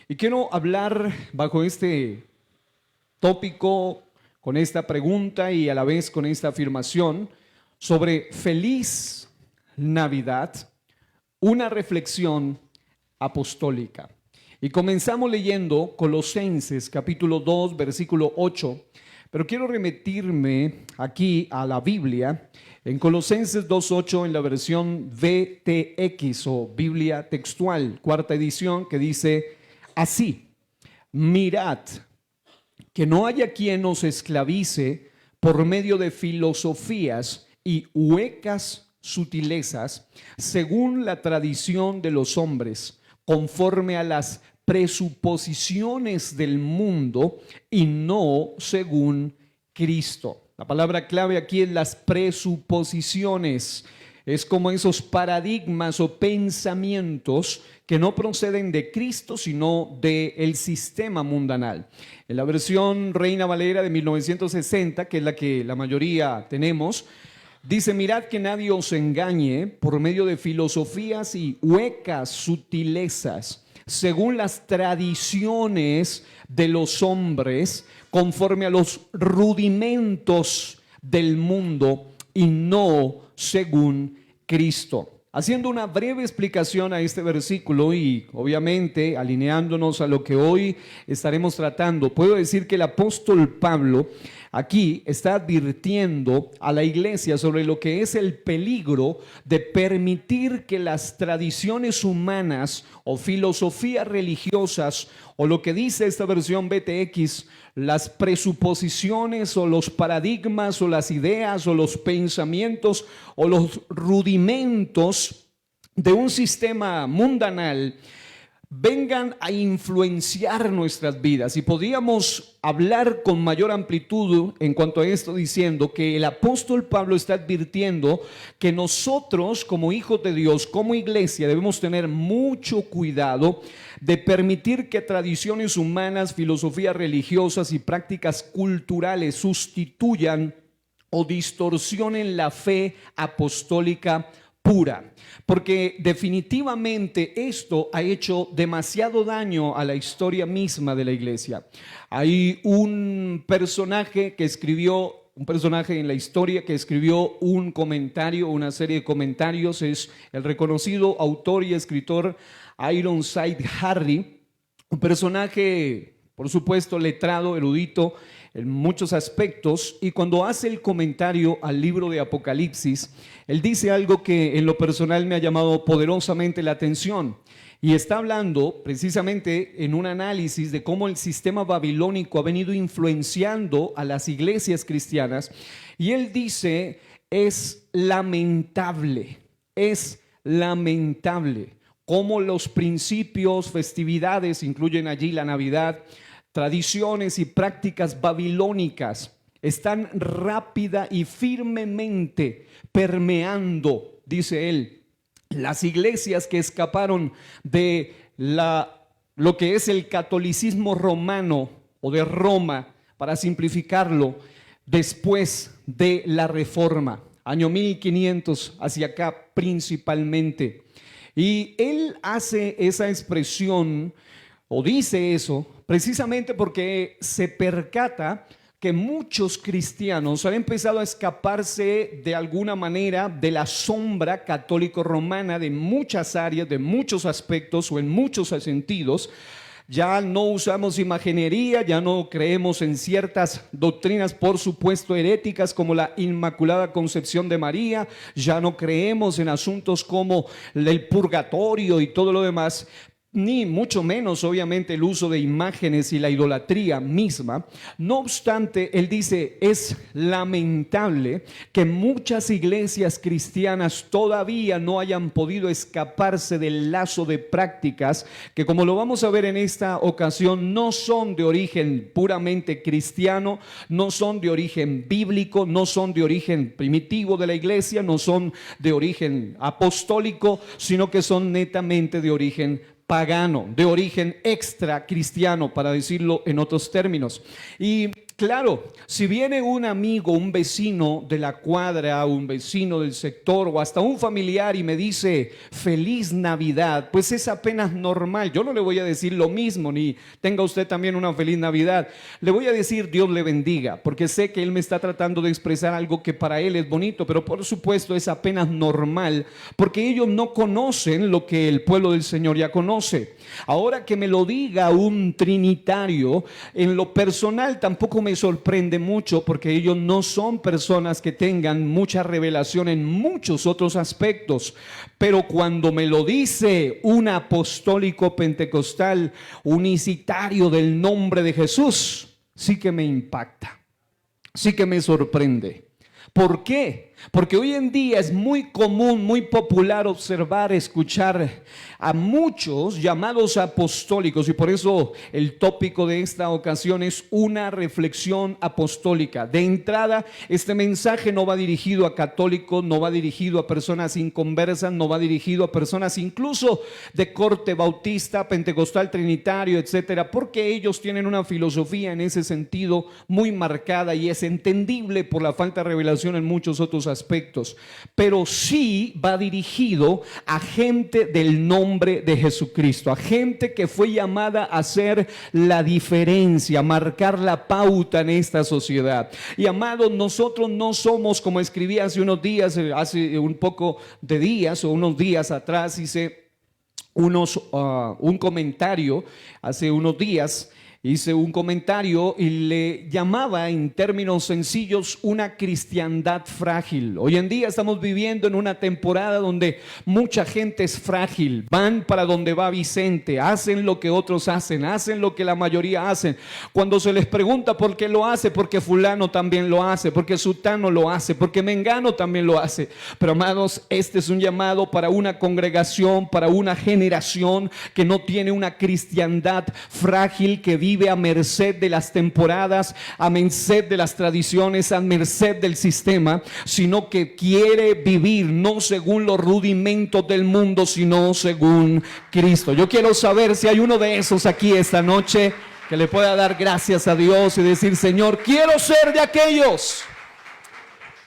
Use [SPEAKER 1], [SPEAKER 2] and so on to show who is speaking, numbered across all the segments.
[SPEAKER 1] Y quiero hablar bajo este tópico, con esta pregunta y a la vez con esta afirmación sobre feliz Navidad, una reflexión apostólica. Y comenzamos leyendo Colosenses capítulo 2, versículo 8, pero quiero remitirme aquí a la Biblia, en Colosenses 2.8 en la versión VTX o Biblia textual, cuarta edición, que dice así: mirad que no haya quien os esclavice por medio de filosofías y huecas sutilezas, según la tradición de los hombres, conforme a las presuposiciones del mundo y no según Cristo. La palabra clave aquí es las presuposiciones. Es como esos paradigmas o pensamientos que no proceden de Cristo, sino del sistema mundanal. En la versión Reina Valera de 1960, que es la que la mayoría tenemos, dice: mirad que nadie os engañe por medio de filosofías y huecas sutilezas, según las tradiciones de los hombres, conforme a los rudimentos del mundo y no según Cristo. Haciendo una breve explicación a este versículo y obviamente alineándonos a lo que hoy estaremos tratando, puedo decir que el apóstol Pablo aquí está advirtiendo a la iglesia sobre lo que es el peligro de permitir que las tradiciones humanas o filosofías religiosas, o lo que dice esta versión BTX, las presuposiciones o los paradigmas o las ideas o los pensamientos o los rudimentos de un sistema mundanal vengan a influenciar nuestras vidas. Y podríamos hablar con mayor amplitud en cuanto a esto, diciendo que el apóstol Pablo está advirtiendo que nosotros como hijos de Dios, como iglesia, debemos tener mucho cuidado de permitir que tradiciones humanas, filosofías religiosas y prácticas culturales sustituyan o distorsionen la fe apostólica pura, porque definitivamente esto ha hecho demasiado daño a la historia misma de la iglesia. Hay un personaje en la historia que escribió un comentario, una serie de comentarios, es el reconocido autor y escritor Ironside Harry, un personaje, por supuesto, letrado, erudito en muchos aspectos, y cuando hace el comentario al libro de Apocalipsis, él dice algo que en lo personal me ha llamado poderosamente la atención, y está hablando precisamente en un análisis de cómo el sistema babilónico ha venido influenciando a las iglesias cristianas, y él dice: es lamentable cómo los principios, festividades, incluyen allí la Navidad, tradiciones y prácticas babilónicas están rápida y firmemente permeando, dice él, las iglesias que escaparon de lo que es el catolicismo romano o de Roma, para simplificarlo, después de la Reforma, año 1500 hacia acá principalmente. Y él hace esa expresión o dice eso precisamente porque se percata que muchos cristianos han empezado a escaparse de alguna manera de la sombra católico-romana de muchas áreas, de muchos aspectos o en muchos sentidos. Ya no usamos imaginería, ya no creemos en ciertas doctrinas, por supuesto, heréticas como la Inmaculada Concepción de María, ya no creemos en asuntos como el purgatorio y todo lo demás, ni mucho menos obviamente el uso de imágenes y la idolatría misma. No obstante, él dice: es lamentable que muchas iglesias cristianas todavía no hayan podido escaparse del lazo de prácticas que, como lo vamos a ver en esta ocasión, no son de origen puramente cristiano, no son de origen bíblico, no son de origen primitivo de la iglesia, no son de origen apostólico, sino que son netamente de origen pagano, de origen extra cristiano, para decirlo en otros términos. Y claro, si viene un amigo, un vecino de la cuadra, un vecino del sector o hasta un familiar y me dice feliz Navidad, pues es apenas normal. Yo no le voy a decir lo mismo, ni tenga usted también una feliz Navidad. Le voy a decir Dios le bendiga, porque sé que él me está tratando de expresar algo que para él es bonito, pero por supuesto es apenas normal, porque ellos no conocen lo que el pueblo del Señor ya conoce. Ahora que me lo diga un trinitario, en lo personal tampoco me sorprende mucho, porque ellos no son personas que tengan mucha revelación en muchos otros aspectos. Pero cuando me lo dice un apostólico pentecostal unicitario del nombre de Jesús, sí que me impacta, sí que me sorprende. ¿Por qué? Porque hoy en día es muy común, muy popular observar, escuchar a muchos llamados apostólicos, y por eso el tópico de esta ocasión es una reflexión apostólica. De entrada, este mensaje no va dirigido a católicos, no va dirigido a personas inconversas, no va dirigido a personas incluso de corte bautista, pentecostal, trinitario, etcétera, porque ellos tienen una filosofía en ese sentido muy marcada y es entendible por la falta de revelación en muchos otros aspectos, pero sí va dirigido a gente del nombre de Jesucristo, a gente que fue llamada a hacer la diferencia, a marcar la pauta en esta sociedad. Y amados, nosotros no somos, como escribí hace unos días, hace un poco de días o unos días atrás, hice un comentario hace unos días. Hice un comentario y le llamaba en términos sencillos una cristiandad frágil. Hoy en día estamos viviendo en una temporada donde mucha gente es frágil. Van para donde va Vicente, hacen lo que otros hacen lo que la mayoría hacen. Cuando se les pregunta por qué lo hace, porque fulano también lo hace, porque sutano lo hace, porque mengano también lo hace. Pero amados, este es un llamado para una congregación, para una generación que no tiene una cristiandad frágil, que vive a merced de las temporadas, a merced de las tradiciones, a merced del sistema, sino que quiere vivir no según los rudimentos del mundo, sino según Cristo. Yo quiero saber si hay uno de esos aquí esta noche que le pueda dar gracias a Dios y decir: Señor, quiero ser de aquellos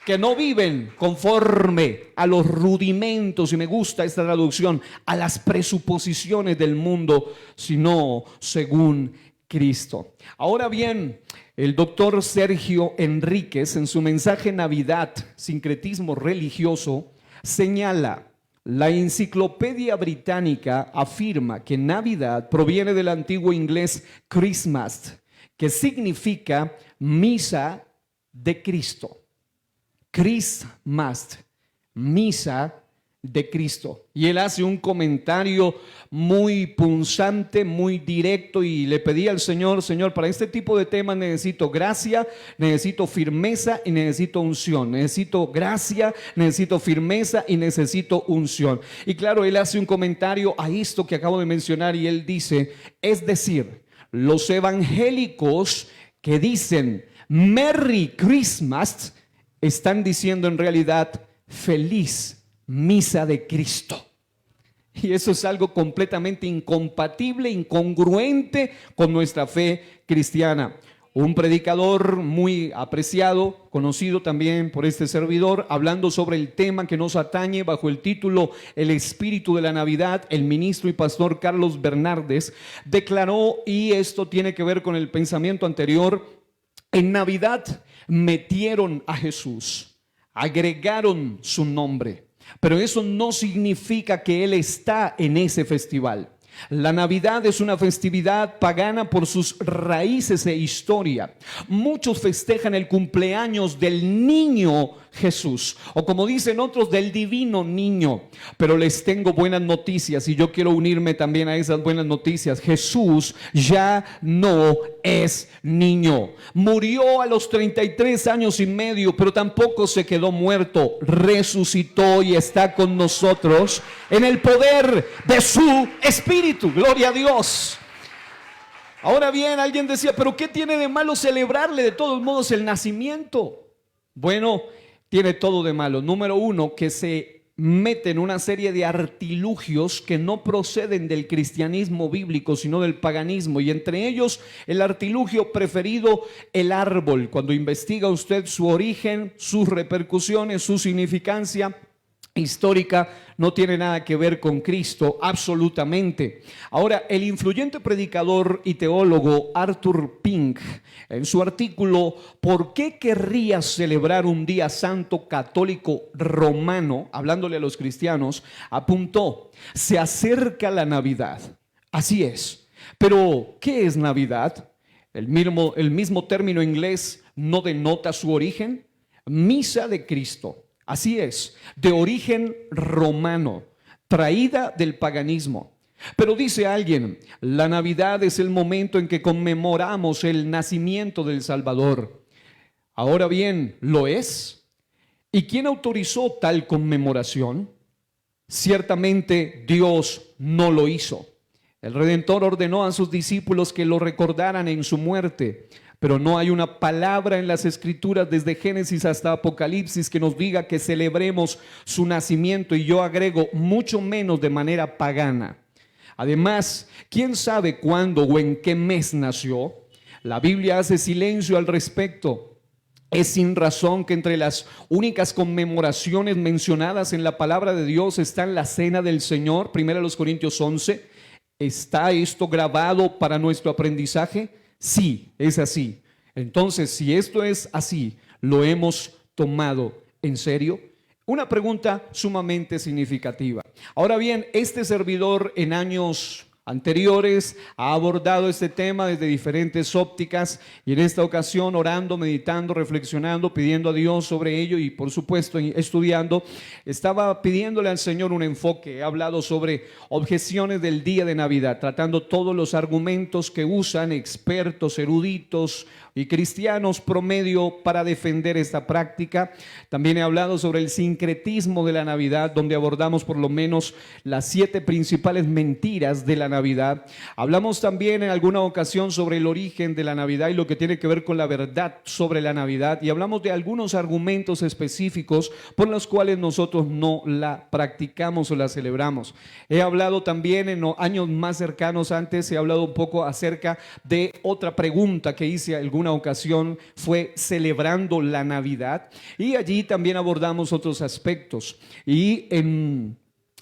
[SPEAKER 1] que no viven conforme a los rudimentos, y me gusta esta traducción, a las presuposiciones del mundo, sino según Cristo. Ahora bien, el doctor Sergio Enríquez, en su mensaje Navidad, sincretismo religioso, señala: la enciclopedia británica afirma que Navidad proviene del antiguo inglés Christmas, que significa misa de Cristo. Christmas, misa de Cristo. Y él hace un comentario muy punzante, muy directo, y le pedí al Señor: Señor, para este tipo de temas necesito gracia, necesito firmeza y necesito unción. Necesito gracia, necesito firmeza y necesito unción. Y claro, él hace un comentario a esto que acabo de mencionar y él dice: es decir, los evangélicos que dicen Merry Christmas están diciendo en realidad feliz misa de Cristo. Y eso es algo completamente incompatible, incongruente con nuestra fe cristiana. Un predicador muy apreciado, conocido también por este servidor, hablando sobre el tema que nos atañe bajo el título El espíritu de la Navidad, el ministro y pastor Carlos Bernardes declaró, y esto tiene que ver con el pensamiento anterior: en Navidad metieron a Jesús, agregaron su nombre, pero eso no significa que Él está en ese festival. La Navidad es una festividad pagana por sus raíces e historia. Muchos festejan el cumpleaños del niño Jesús, o como dicen otros, del divino niño. Pero les tengo buenas noticias, y yo quiero unirme también a esas buenas noticias. Jesús ya no es niño. Murió a los 33 años y medio, pero tampoco se quedó muerto. Resucitó y está con nosotros en el poder de su Espíritu. Gloria a Dios. Ahora bien, alguien decía: ¿pero qué tiene de malo celebrarle de todos modos el nacimiento? Bueno, tiene todo de malo. Número uno, que se meten una serie de artilugios que no proceden del cristianismo bíblico, sino del paganismo, y entre ellos el artilugio preferido, el árbol. Cuando investiga usted su origen, sus repercusiones, su significancia histórica, no tiene nada que ver con Cristo, absolutamente. Ahora, el influyente predicador y teólogo Arthur Pink, en su artículo ¿Por qué querrías celebrar un día santo católico romano?, hablándole a los cristianos, apuntó: se acerca la Navidad. Así es. Pero, ¿qué es Navidad? El mismo término inglés no denota su origen. Misa de Cristo. Así es, de origen romano, traída del paganismo. Pero dice alguien, la Navidad es el momento en que conmemoramos el nacimiento del Salvador. Ahora bien, ¿lo es? ¿Y quién autorizó tal conmemoración? Ciertamente Dios no lo hizo. El Redentor ordenó a sus discípulos que lo recordaran en su muerte. Pero no hay una palabra en las Escrituras desde Génesis hasta Apocalipsis que nos diga que celebremos su nacimiento, y yo agrego, mucho menos de manera pagana. Además, ¿quién sabe cuándo o en qué mes nació? La Biblia hace silencio al respecto. Es sin razón que entre las únicas conmemoraciones mencionadas en la palabra de Dios están la Cena del Señor, 1 Corintios 11. ¿Está esto grabado para nuestro aprendizaje? Sí, es así. Entonces, si esto es así, ¿lo hemos tomado en serio? Una pregunta sumamente significativa. Ahora bien, este servidor en años anteriores ha abordado este tema desde diferentes ópticas, y en esta ocasión, orando, meditando, reflexionando, pidiendo a Dios sobre ello y por supuesto estudiando, estaba pidiéndole al Señor un enfoque. He hablado sobre objeciones del día de Navidad, tratando todos los argumentos que usan expertos, eruditos y cristianos promedio para defender esta práctica. También he hablado sobre el sincretismo de la Navidad, donde abordamos por lo menos las 7 principales mentiras de la Navidad. Hablamos también en alguna ocasión sobre el origen de la Navidad y lo que tiene que ver con la verdad sobre la Navidad, y hablamos de algunos argumentos específicos por los cuales nosotros no la practicamos o la celebramos. He hablado también en años más cercanos antes, he hablado un poco acerca de otra pregunta que hice alguna ocasión, fue celebrando la Navidad, y allí también abordamos otros aspectos. Y en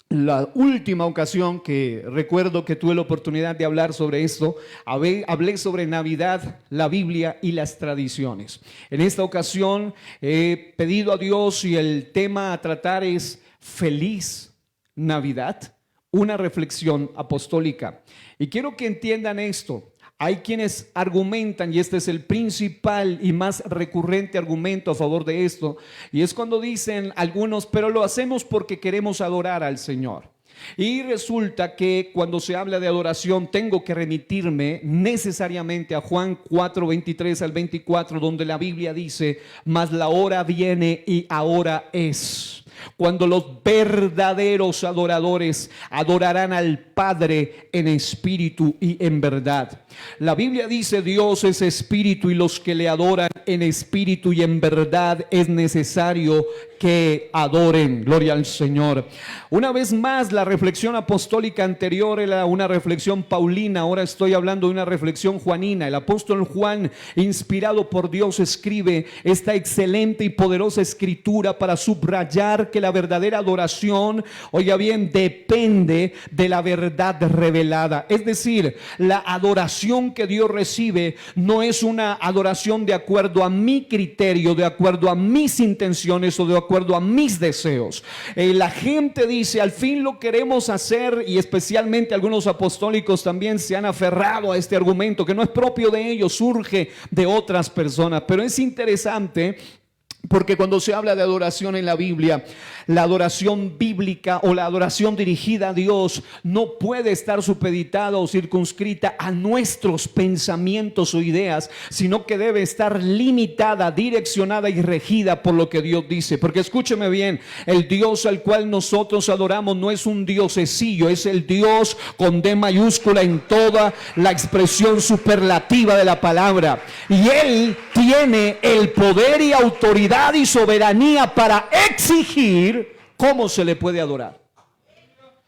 [SPEAKER 1] la última ocasión que recuerdo que tuve la oportunidad de hablar sobre esto, hablé sobre Navidad, la Biblia y las tradiciones. En esta ocasión he pedido a Dios, y el tema a tratar es Feliz Navidad, una reflexión apostólica. Y quiero que entiendan esto. Hay quienes argumentan, y este es el principal y más recurrente argumento a favor de esto, y es cuando dicen algunos, pero lo hacemos porque queremos adorar al Señor. Y resulta que cuando se habla de adoración tengo que remitirme necesariamente a Juan 4, 23 al 24, donde la Biblia dice: mas la hora viene y ahora es, cuando los verdaderos adoradores adorarán al Padre en espíritu y en verdad. La Biblia dice: Dios es espíritu, y los que le adoran en espíritu y en verdad es necesario que adoren. Gloria al Señor. Una vez más, la reflexión apostólica anterior era una reflexión paulina, ahora estoy hablando de una reflexión juanina. El apóstol Juan, inspirado por Dios, escribe esta excelente y poderosa escritura para subrayar que la verdadera adoración, oiga bien, depende de la verdad revelada. Es decir, la adoración que Dios recibe no es una adoración de acuerdo a mi criterio, de acuerdo a mis intenciones o de acuerdo a mis deseos. La gente dice: al fin lo queremos hacer, y especialmente algunos apostólicos también se han aferrado a este argumento, que no es propio de ellos, surge de otras personas. Pero es interesante, porque cuando se habla de adoración en la Biblia, la adoración bíblica o la adoración dirigida a Dios no puede estar supeditada o circunscrita a nuestros pensamientos o ideas, sino que debe estar limitada, direccionada y regida por lo que Dios dice. Porque escúcheme bien, el Dios al cual nosotros adoramos no es un diosecillo, es el Dios con D mayúscula en toda la expresión superlativa de la palabra. Y Él tiene el poder y autoridad y soberanía para exigir ¿cómo se le puede adorar?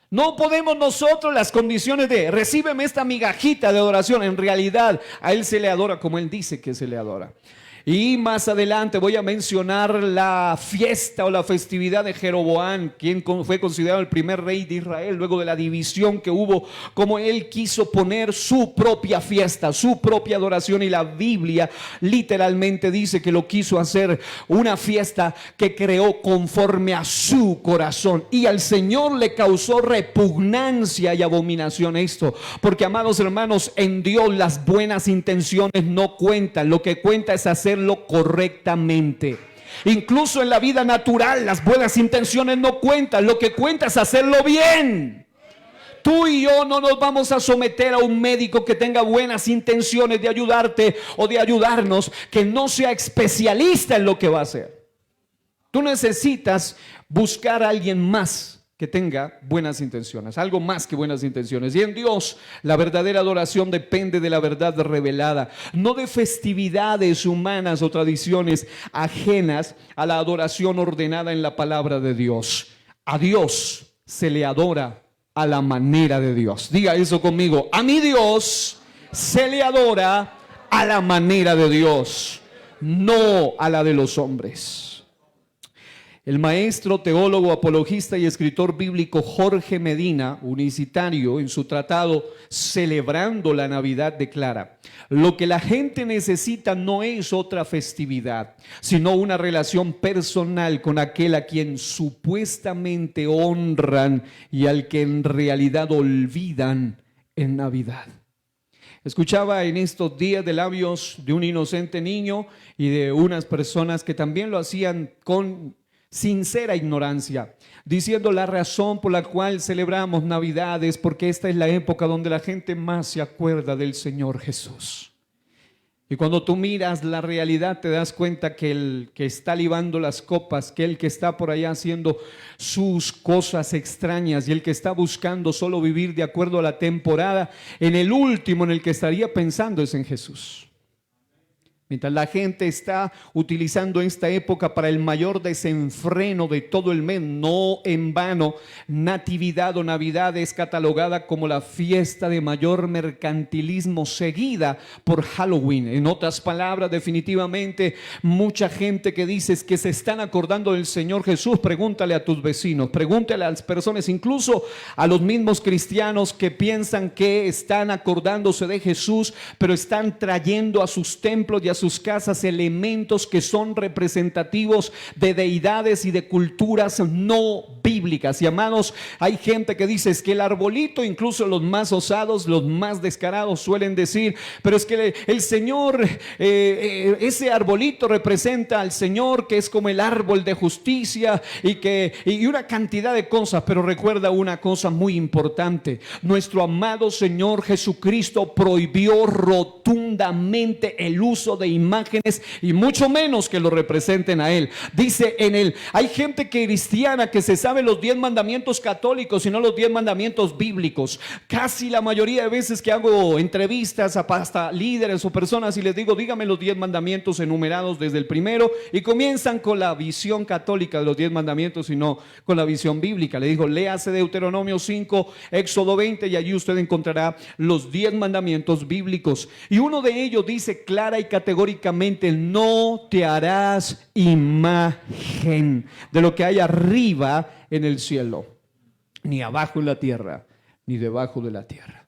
[SPEAKER 1] No podemos nosotros las condiciones de recíbeme esta migajita de adoración. En realidad a Él se le adora como Él dice que se le adora. Y más adelante voy a mencionar la fiesta o la festividad de Jeroboam, quien fue considerado el primer rey de Israel, luego de la división que hubo, como él quiso poner su propia fiesta, su propia adoración. Y la Biblia literalmente dice que lo quiso hacer una fiesta que creó conforme a su corazón. Y al Señor le causó repugnancia y abominación esto, porque, amados hermanos, en Dios las buenas intenciones no cuentan. Lo que cuenta es hacerlo correctamente. Incluso en la vida natural las buenas intenciones no cuentan. Lo que cuenta es hacerlo bien. Tú y yo no nos vamos a someter a un médico que tenga buenas intenciones de ayudarte o de ayudarnos, que no sea especialista en lo que va a hacer. Tú necesitas buscar a alguien más que tenga buenas intenciones, algo más que buenas intenciones. Y en Dios la verdadera adoración depende de la verdad revelada, no de festividades humanas o tradiciones ajenas a la adoración ordenada en la palabra de Dios. A Dios se le adora a la manera de Dios. Diga eso conmigo: a mi Dios se le adora a la manera de Dios, no a la de los hombres. El maestro, teólogo, apologista y escritor bíblico Jorge Medina, unicitario, en su tratado Celebrando la Navidad, declara: lo que la gente necesita no es otra festividad, sino una relación personal con aquel a quien supuestamente honran y al que en realidad olvidan en Navidad. Escuchaba en estos días de labios de un inocente niño y de unas personas que también lo hacían con sincera ignorancia, diciendo la razón por la cual celebramos Navidades, porque esta es la época donde la gente más se acuerda del Señor Jesús. Y cuando tú miras la realidad te das cuenta que el que está libando las copas, que el que está por allá haciendo sus cosas extrañas y el que está buscando solo vivir de acuerdo a la temporada, en el último en el que estaría pensando es en Jesús. Mientras la gente está utilizando esta época para el mayor desenfreno de todo el mes, no en vano, Natividad o Navidad es catalogada como la fiesta de mayor mercantilismo, seguida por Halloween. En otras palabras, definitivamente mucha gente que dice que se están acordando del Señor Jesús. Pregúntale a tus vecinos, pregúntale a las personas, incluso a los mismos cristianos que piensan que están acordándose de Jesús, pero están trayendo a sus templos y a sus casas elementos que son representativos de deidades y de culturas no bíblicas. Y amados, hay gente que dice es que el arbolito, incluso los más osados, los más descarados suelen decir, pero es que el Señor, ese arbolito representa al Señor, que es como el árbol de justicia y una cantidad de cosas. Pero recuerda una cosa muy importante: nuestro amado Señor Jesucristo prohibió rotundamente el uso de imágenes y mucho menos que lo representen a Él. Dice en él, hay gente cristiana que se sabe los 10 mandamientos católicos y no los 10 mandamientos bíblicos. Casi la mayoría de veces que hago entrevistas a hasta líderes o personas y les digo, dígame los 10 mandamientos enumerados desde el primero, y comienzan con la visión católica de los 10 mandamientos y no con la visión bíblica. Le digo, léase Deuteronomio 5, Éxodo 20 y allí usted encontrará los 10 mandamientos bíblicos. Y uno de ellos dice clara y categóricamente: no te harás imagen de lo que hay arriba en el cielo, ni abajo en la tierra, ni debajo de la tierra.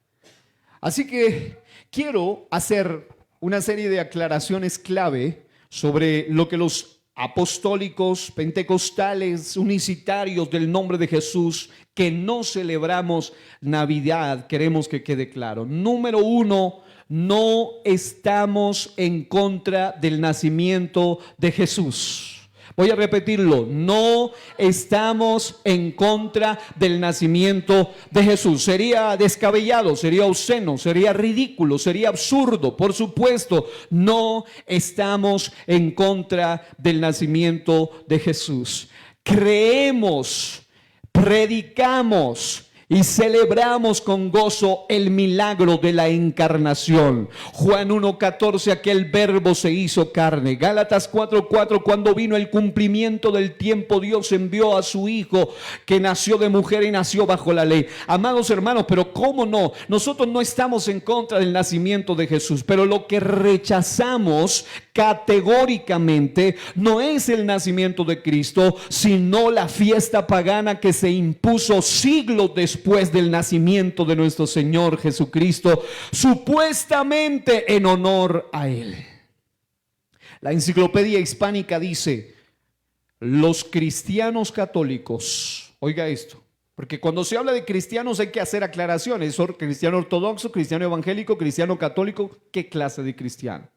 [SPEAKER 1] Así que quiero hacer una serie de aclaraciones clave sobre lo que los apostólicos, pentecostales, unicitarios del nombre de Jesús, que no celebramos Navidad, queremos que quede claro. Número uno: no estamos en contra del nacimiento de Jesús. Voy a repetirlo: no estamos en contra del nacimiento de Jesús. Sería descabellado, sería obsceno, sería ridículo, sería absurdo. Por supuesto, no estamos en contra del nacimiento de Jesús. Creemos, predicamos y celebramos con gozo el milagro de la encarnación. Juan 1:14, aquel verbo se hizo carne. Gálatas 4:4, cuando vino el cumplimiento del tiempo, Dios envió a su Hijo, que nació de mujer y nació bajo la ley. Amados hermanos, pero ¿cómo no? Nosotros no estamos en contra del nacimiento de Jesús, pero lo que rechazamos categóricamente no es el nacimiento de Cristo, sino la fiesta pagana que se impuso siglos después del nacimiento de nuestro Señor Jesucristo, supuestamente en honor a Él. La Enciclopedia Hispánica dice: los cristianos católicos, oiga esto, porque cuando se habla de cristianos hay que hacer aclaraciones: cristiano ortodoxo, cristiano evangélico, cristiano católico. ¿Qué clase de cristiano?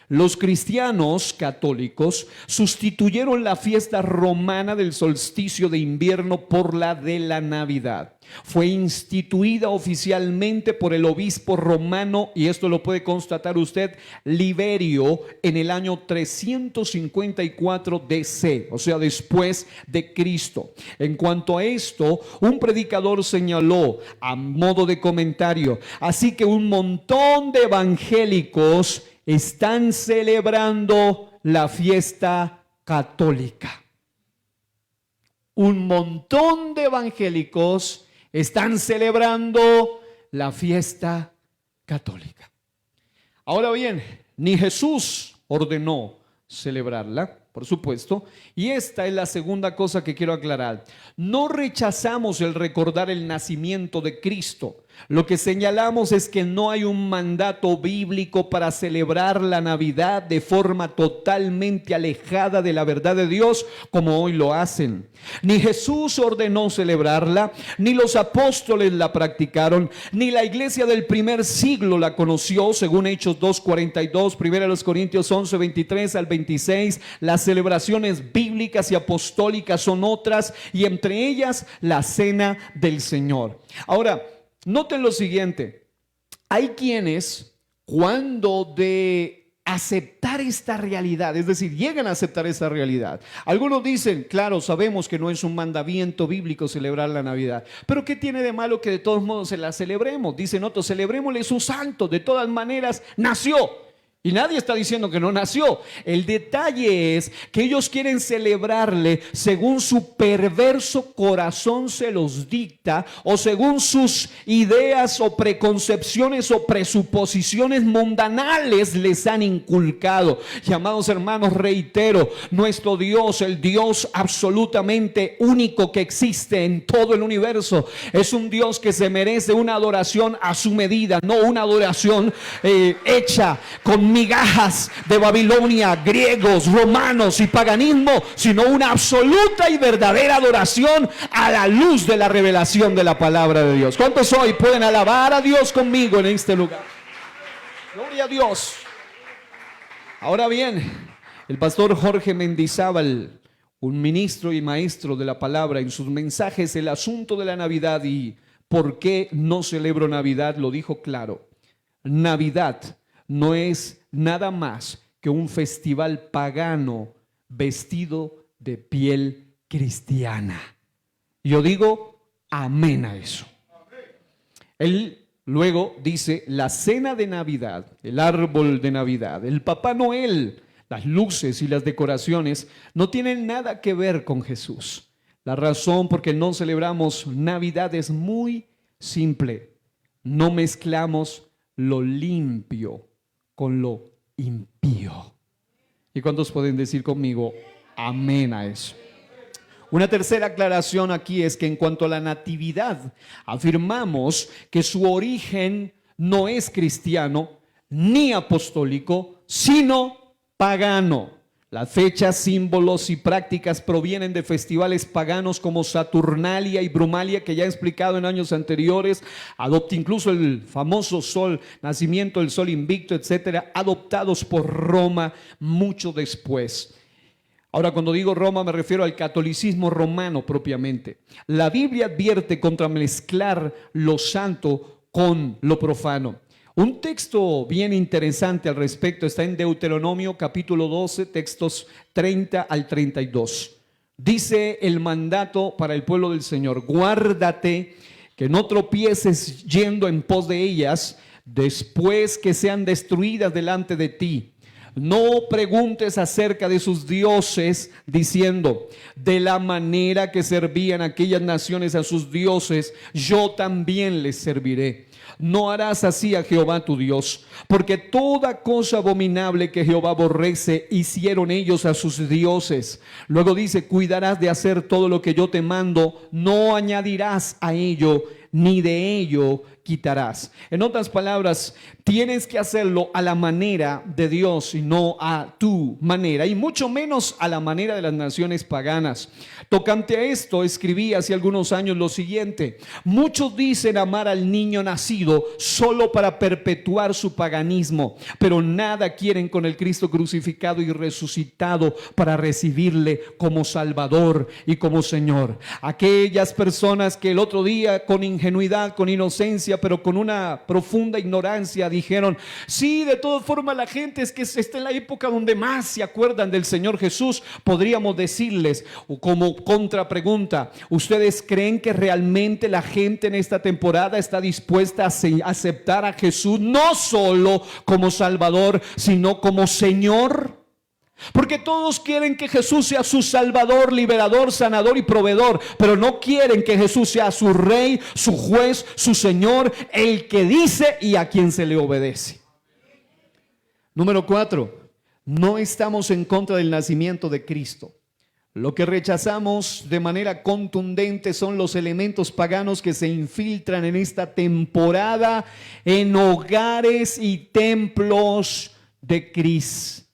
[SPEAKER 1] Los cristianos católicos sustituyeron la fiesta romana del solsticio de invierno por la de la Navidad. Fue instituida oficialmente por el obispo romano, y esto lo puede constatar usted, Liberio, en el año 354 DC, o sea, después de Cristo. En cuanto a esto, un predicador señaló a modo de comentario: así que un montón de evangélicos están celebrando la fiesta católica. Un montón de evangélicos están celebrando la fiesta católica. Ahora bien, ni Jesús ordenó celebrarla, por supuesto, y esta es la segunda cosa que quiero aclarar. No rechazamos el recordar el nacimiento de Cristo. Lo que señalamos es que no hay un mandato bíblico para celebrar la Navidad de forma totalmente alejada de la verdad de Dios, como hoy lo hacen. Ni Jesús ordenó celebrarla, ni los apóstoles la practicaron, ni la iglesia del primer siglo la conoció, según Hechos 2:42, 1 Corintios 11:23 al 26. Las celebraciones bíblicas y apostólicas son otras, y entre ellas la Cena del Señor. Ahora, noten lo siguiente: hay quienes, cuando de aceptar esta realidad, es decir, llegan a aceptar esta realidad, algunos dicen: claro, sabemos que no es un mandamiento bíblico celebrar la Navidad, pero ¿qué tiene de malo que de todos modos se la celebremos? Dicen otros: celebrémosle su santo, de todas maneras nació. Y nadie está diciendo que no nació. El detalle es que ellos quieren celebrarle según su perverso corazón se los dicta, o según sus ideas o preconcepciones o presuposiciones mundanales les han inculcado. Y amados hermanos, reitero, nuestro Dios, el Dios absolutamente único que existe en todo el universo, es un Dios que se merece una adoración a su medida, no una adoración hecha con migajas de Babilonia, griegos, romanos y paganismo, sino una absoluta y verdadera adoración a la luz de la revelación de la palabra de Dios. ¿Cuántos hoy pueden alabar a Dios conmigo en este lugar? Gloria a Dios. Ahora bien, el pastor Jorge Mendizábal, un ministro y maestro de la palabra, en sus mensajes el asunto de la Navidad y por qué no celebro Navidad lo dijo claro. Navidad no es nada más que un festival pagano vestido de piel cristiana. Yo digo amén a eso. Él luego dice: la cena de Navidad, el árbol de Navidad, el Papá Noel, las luces y las decoraciones no tienen nada que ver con Jesús. La razón por que no celebramos Navidad es muy simple: no mezclamos lo limpio con lo impío. ¿Y cuántos pueden decir conmigo amén a eso? Una tercera aclaración aquí es que en cuanto a la natividad, afirmamos que su origen no es cristiano ni apostólico, sino pagano. Las fechas, símbolos y prácticas provienen de festivales paganos como Saturnalia y Brumalia, que ya he explicado en años anteriores. Adopta incluso el famoso sol, nacimiento del sol invicto, etcétera, adoptados por Roma mucho después. Ahora, cuando digo Roma me refiero al catolicismo romano propiamente. La Biblia advierte contra mezclar lo santo con lo profano. Un texto bien interesante al respecto está en Deuteronomio capítulo 12, textos 30 al 32. Dice el mandato para el pueblo del Señor: guárdate que no tropieces yendo en pos de ellas, después que sean destruidas delante de ti. No preguntes acerca de sus dioses, diciendo, de la manera que servían aquellas naciones a sus dioses, yo también les serviré. No harás así a Jehová tu Dios, porque toda cosa abominable que Jehová aborrece hicieron ellos a sus dioses. Luego dice, cuidarás de hacer todo lo que yo te mando, no añadirás a ello, ni de ello quitarás. En otras palabras, tienes que hacerlo a la manera de Dios y no a tu manera, y mucho menos a la manera de las naciones paganas. Tocante a esto, escribí hace algunos años lo siguiente: muchos dicen amar al niño nacido solo para perpetuar su paganismo, pero nada quieren con el Cristo crucificado y resucitado para recibirle como Salvador y como Señor. Aquellas personas que el otro día con ingenuidad, con inocencia, pero con una profunda ignorancia dijeron, sí, de todas formas la gente es que está en la época donde más se acuerdan del Señor Jesús. Podríamos decirles como contrapregunta, ¿ustedes creen que realmente la gente en esta temporada está dispuesta a aceptar a Jesús no solo como Salvador, sino como Señor? Porque todos quieren que Jesús sea su Salvador, liberador, sanador y proveedor, pero no quieren que Jesús sea su Rey, su juez, su Señor, el que dice y a quien se le obedece. Número 4, no estamos en contra del nacimiento de Cristo. Lo que rechazamos de manera contundente son los elementos paganos que se infiltran en esta temporada en hogares y templos de cristianos.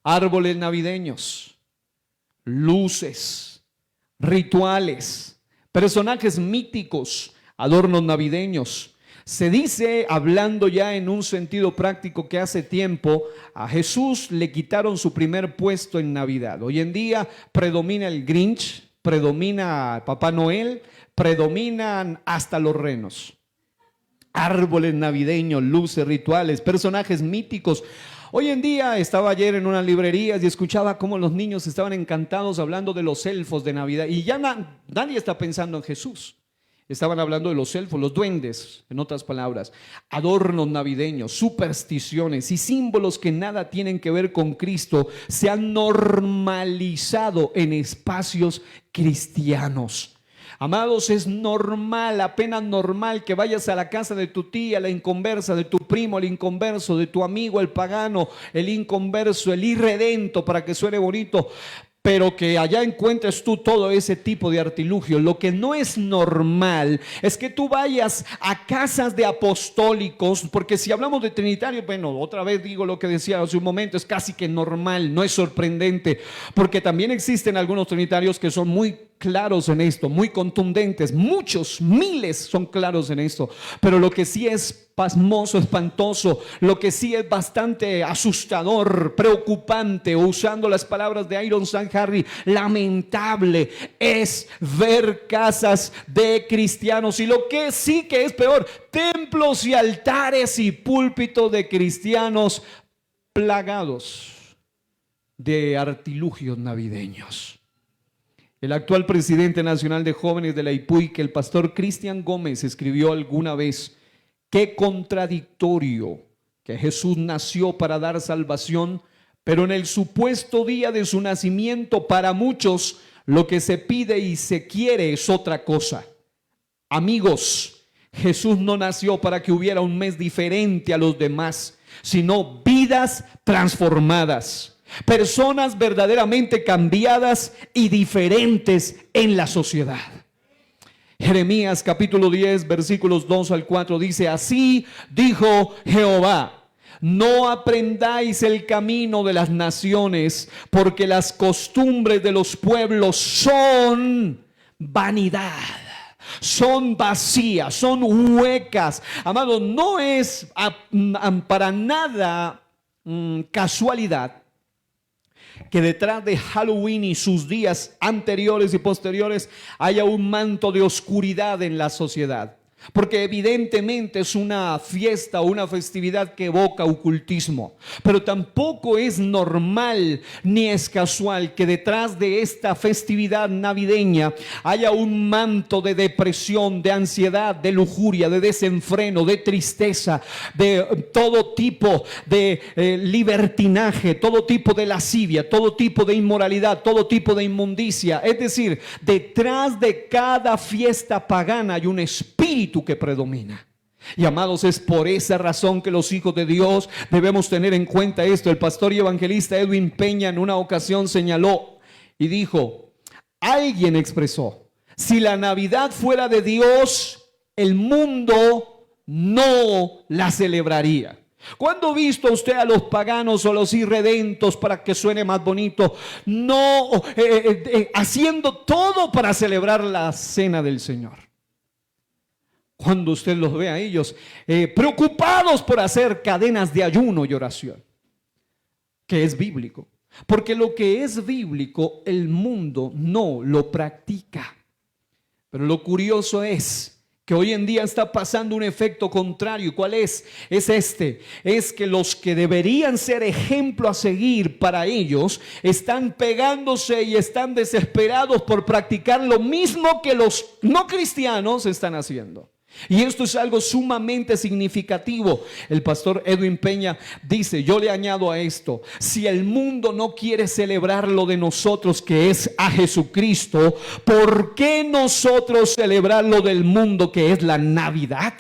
[SPEAKER 1] Árboles navideños, luces, rituales, personajes míticos, adornos navideños. Se dice, hablando ya en un sentido práctico, que hace tiempo a Jesús le quitaron su primer puesto en Navidad. Hoy en día predomina el Grinch, predomina Papá Noel, predominan hasta los renos. Árboles navideños, luces, rituales, personajes míticos. Hoy en día estaba ayer en unas librerías y escuchaba cómo los niños estaban encantados hablando de los elfos de Navidad. Y ya nadie está pensando en Jesús. Estaban hablando de los elfos, los duendes, en otras palabras, adornos navideños, supersticiones y símbolos que nada tienen que ver con Cristo se han normalizado en espacios cristianos. Amados, es normal, apenas normal que vayas a la casa de tu tía, la inconversa, de tu primo, el inconverso, de tu amigo, el pagano, el inconverso, el irredento, para que suene bonito, pero que allá encuentres tú todo ese tipo de artilugio. Lo que no es normal es que tú vayas a casas de apostólicos, porque si hablamos de trinitarios, bueno, otra vez digo lo que decía hace un momento, es casi que normal, no es sorprendente, porque también existen algunos trinitarios que son muy claros en esto, muy contundentes, muchos, miles son claros en esto, pero lo que sí es pasmoso, espantoso, lo que sí es bastante asustador, preocupante, o usando las palabras de Iron San Harry, lamentable, es ver casas de cristianos, y lo que sí que es peor, templos y altares y púlpitos de cristianos plagados de artilugios navideños. El actual presidente nacional de jóvenes de la IPUIC, el pastor Cristian Gómez, escribió alguna vez: qué contradictorio que Jesús nació para dar salvación, pero en el supuesto día de su nacimiento para muchos lo que se pide y se quiere es otra cosa. Amigos, Jesús no nació para que hubiera un mes diferente a los demás, sino vidas transformadas. Personas verdaderamente cambiadas y diferentes en la sociedad. Jeremías capítulo 10 versículos 2 al 4 dice: así dijo Jehová, no aprendáis el camino de las naciones, porque las costumbres de los pueblos son vanidad, son vacías, son huecas. Amado, no es para nada casualidad que detrás de Halloween y sus días anteriores y posteriores haya un manto de oscuridad en la sociedad. porque evidentemente es una fiesta o una festividad que evoca ocultismo, pero tampoco es normal ni es casual que detrás de esta festividad navideña haya un manto de depresión, de ansiedad, de lujuria, de desenfreno, de tristeza, de todo tipo de libertinaje, todo tipo de lascivia, todo tipo de inmoralidad, todo tipo de inmundicia. Es decir, detrás de cada fiesta pagana hay un espíritu que predomina. Y amados, es por esa razón que los hijos de Dios debemos tener en cuenta esto. El pastor y evangelista Edwin Peña en una ocasión señaló y dijo, alguien expresó, si la Navidad fuera de Dios, el mundo no la celebraría. ¿Cuándo ha visto usted a los paganos o los irredentos, para que suene más bonito, haciendo todo para celebrar la cena del Señor? Cuando usted los ve a ellos preocupados por hacer cadenas de ayuno y oración, que es bíblico. Porque lo que es bíblico, el mundo no lo practica. Pero lo curioso es que hoy en día está pasando un efecto contrario. ¿Cuál es? Es que los que deberían ser ejemplo a seguir para ellos están pegándose y están desesperados por practicar lo mismo que los no cristianos están haciendo. Y esto es algo sumamente significativo. El pastor Edwin Peña dice, yo le añado a esto, si el mundo no quiere celebrar lo de nosotros, que es a Jesucristo, ¿por qué nosotros celebrar lo del mundo, que es la Navidad?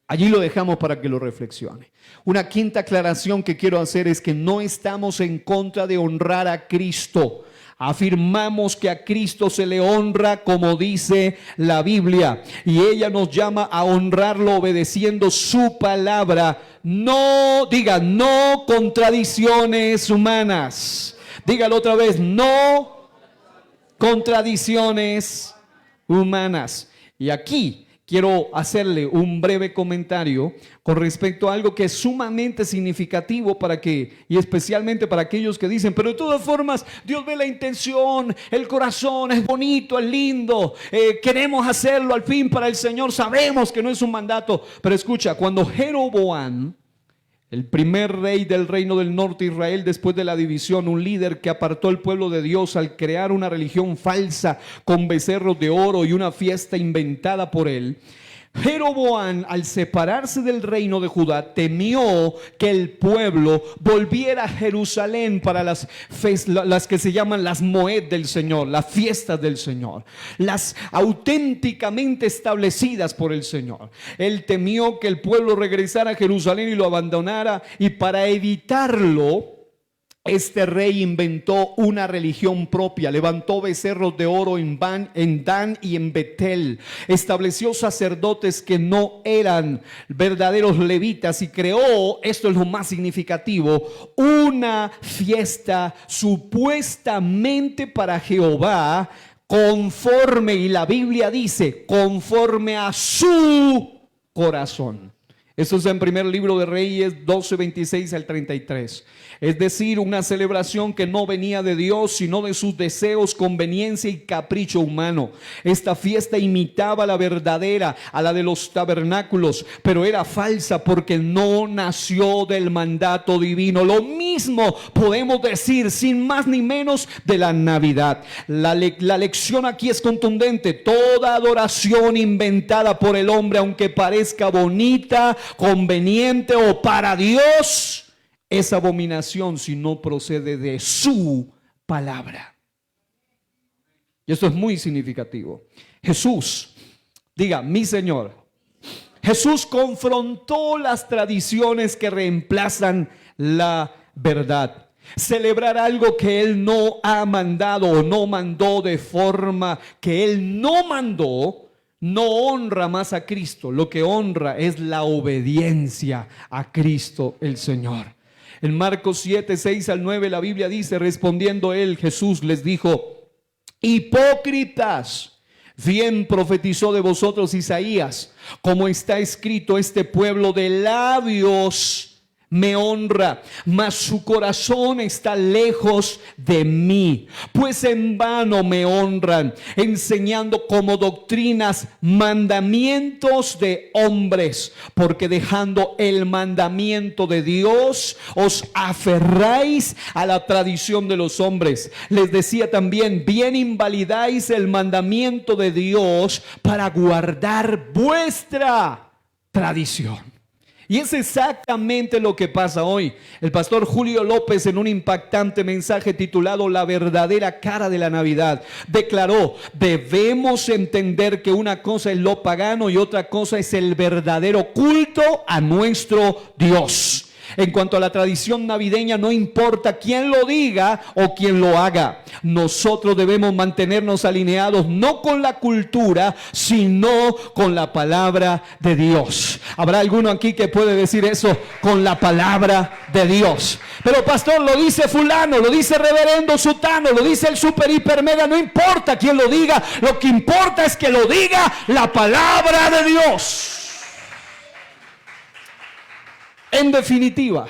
[SPEAKER 1] Allí lo dejamos para que lo reflexione. Una quinta aclaración que quiero hacer es que no estamos en contra de honrar a Cristo. Afirmamos que a Cristo se le honra como dice la Biblia, y ella nos llama a honrarlo obedeciendo su palabra. No, diga, no contradicciones humanas. Dígalo otra vez, no contradicciones humanas. Y aquí quiero hacerle un breve comentario con respecto a algo que es sumamente significativo y especialmente para aquellos que dicen, pero de todas formas Dios ve la intención, el corazón, es bonito, es lindo, queremos hacerlo al fin para el Señor, sabemos que no es un mandato. Pero escucha, cuando Jeroboam, el primer rey del reino del norte de Israel después de la división, un líder que apartó el pueblo de Dios al crear una religión falsa con becerros de oro y una fiesta inventada por él, Jeroboam, al separarse del reino de Judá, temió que el pueblo volviera a Jerusalén para las que se llaman las Moed del Señor, las fiestas del Señor, las auténticamente establecidas por el Señor. Él temió que el pueblo regresara a Jerusalén y lo abandonara, y para evitarlo, este rey inventó una religión propia, levantó becerros de oro en Dan y en Betel, estableció sacerdotes que no eran verdaderos levitas y creó, esto es lo más significativo, una fiesta supuestamente para Jehová, conforme, y la Biblia dice, conforme a su corazón. Esto es en primer libro de Reyes 12, 26 al 33. Es decir, una celebración que no venía de Dios, sino de sus deseos, conveniencia y capricho humano. Esta fiesta imitaba la verdadera, a la de los tabernáculos, pero era falsa porque no nació del mandato divino. Lo mismo podemos decir, sin más ni menos, de la Navidad. La lección aquí es contundente. Toda adoración inventada por el hombre, aunque parezca bonita, conveniente o para Dios, es abominación si no procede de su palabra. Y esto es muy significativo. Jesús, diga, mi Señor. Jesús confrontó las tradiciones que reemplazan la verdad. Celebrar algo que Él no ha mandado o no mandó de forma que Él no mandó, no honra más a Cristo. Lo que honra es la obediencia a Cristo el Señor. En Marcos 7, 6 al 9 la Biblia dice, respondiendo él, Jesús les dijo, hipócritas, bien profetizó de vosotros Isaías, como está escrito, este pueblo de labios me honra, mas su corazón está lejos de mí. Pues en vano me honran, enseñando como doctrinas mandamientos de hombres, porque dejando el mandamiento de Dios, os aferráis a la tradición de los hombres. Les decía también, bien invalidáis el mandamiento de Dios para guardar vuestra tradición. Y es exactamente lo que pasa hoy. El pastor Julio López, en un impactante mensaje titulado La verdadera cara de la Navidad, declaró: debemos entender que una cosa es lo pagano y otra cosa es el verdadero culto a nuestro Dios. En cuanto a la tradición navideña, no importa quién lo diga o quién lo haga. Nosotros debemos mantenernos alineados no con la cultura, sino con la palabra de Dios. ¿Habrá alguno aquí que puede decir eso? Con la palabra de Dios. Pero pastor, lo dice fulano, lo dice reverendo sutano, lo dice el super hiper mega. No importa quién lo diga, lo que importa es que lo diga la palabra de Dios. En definitiva,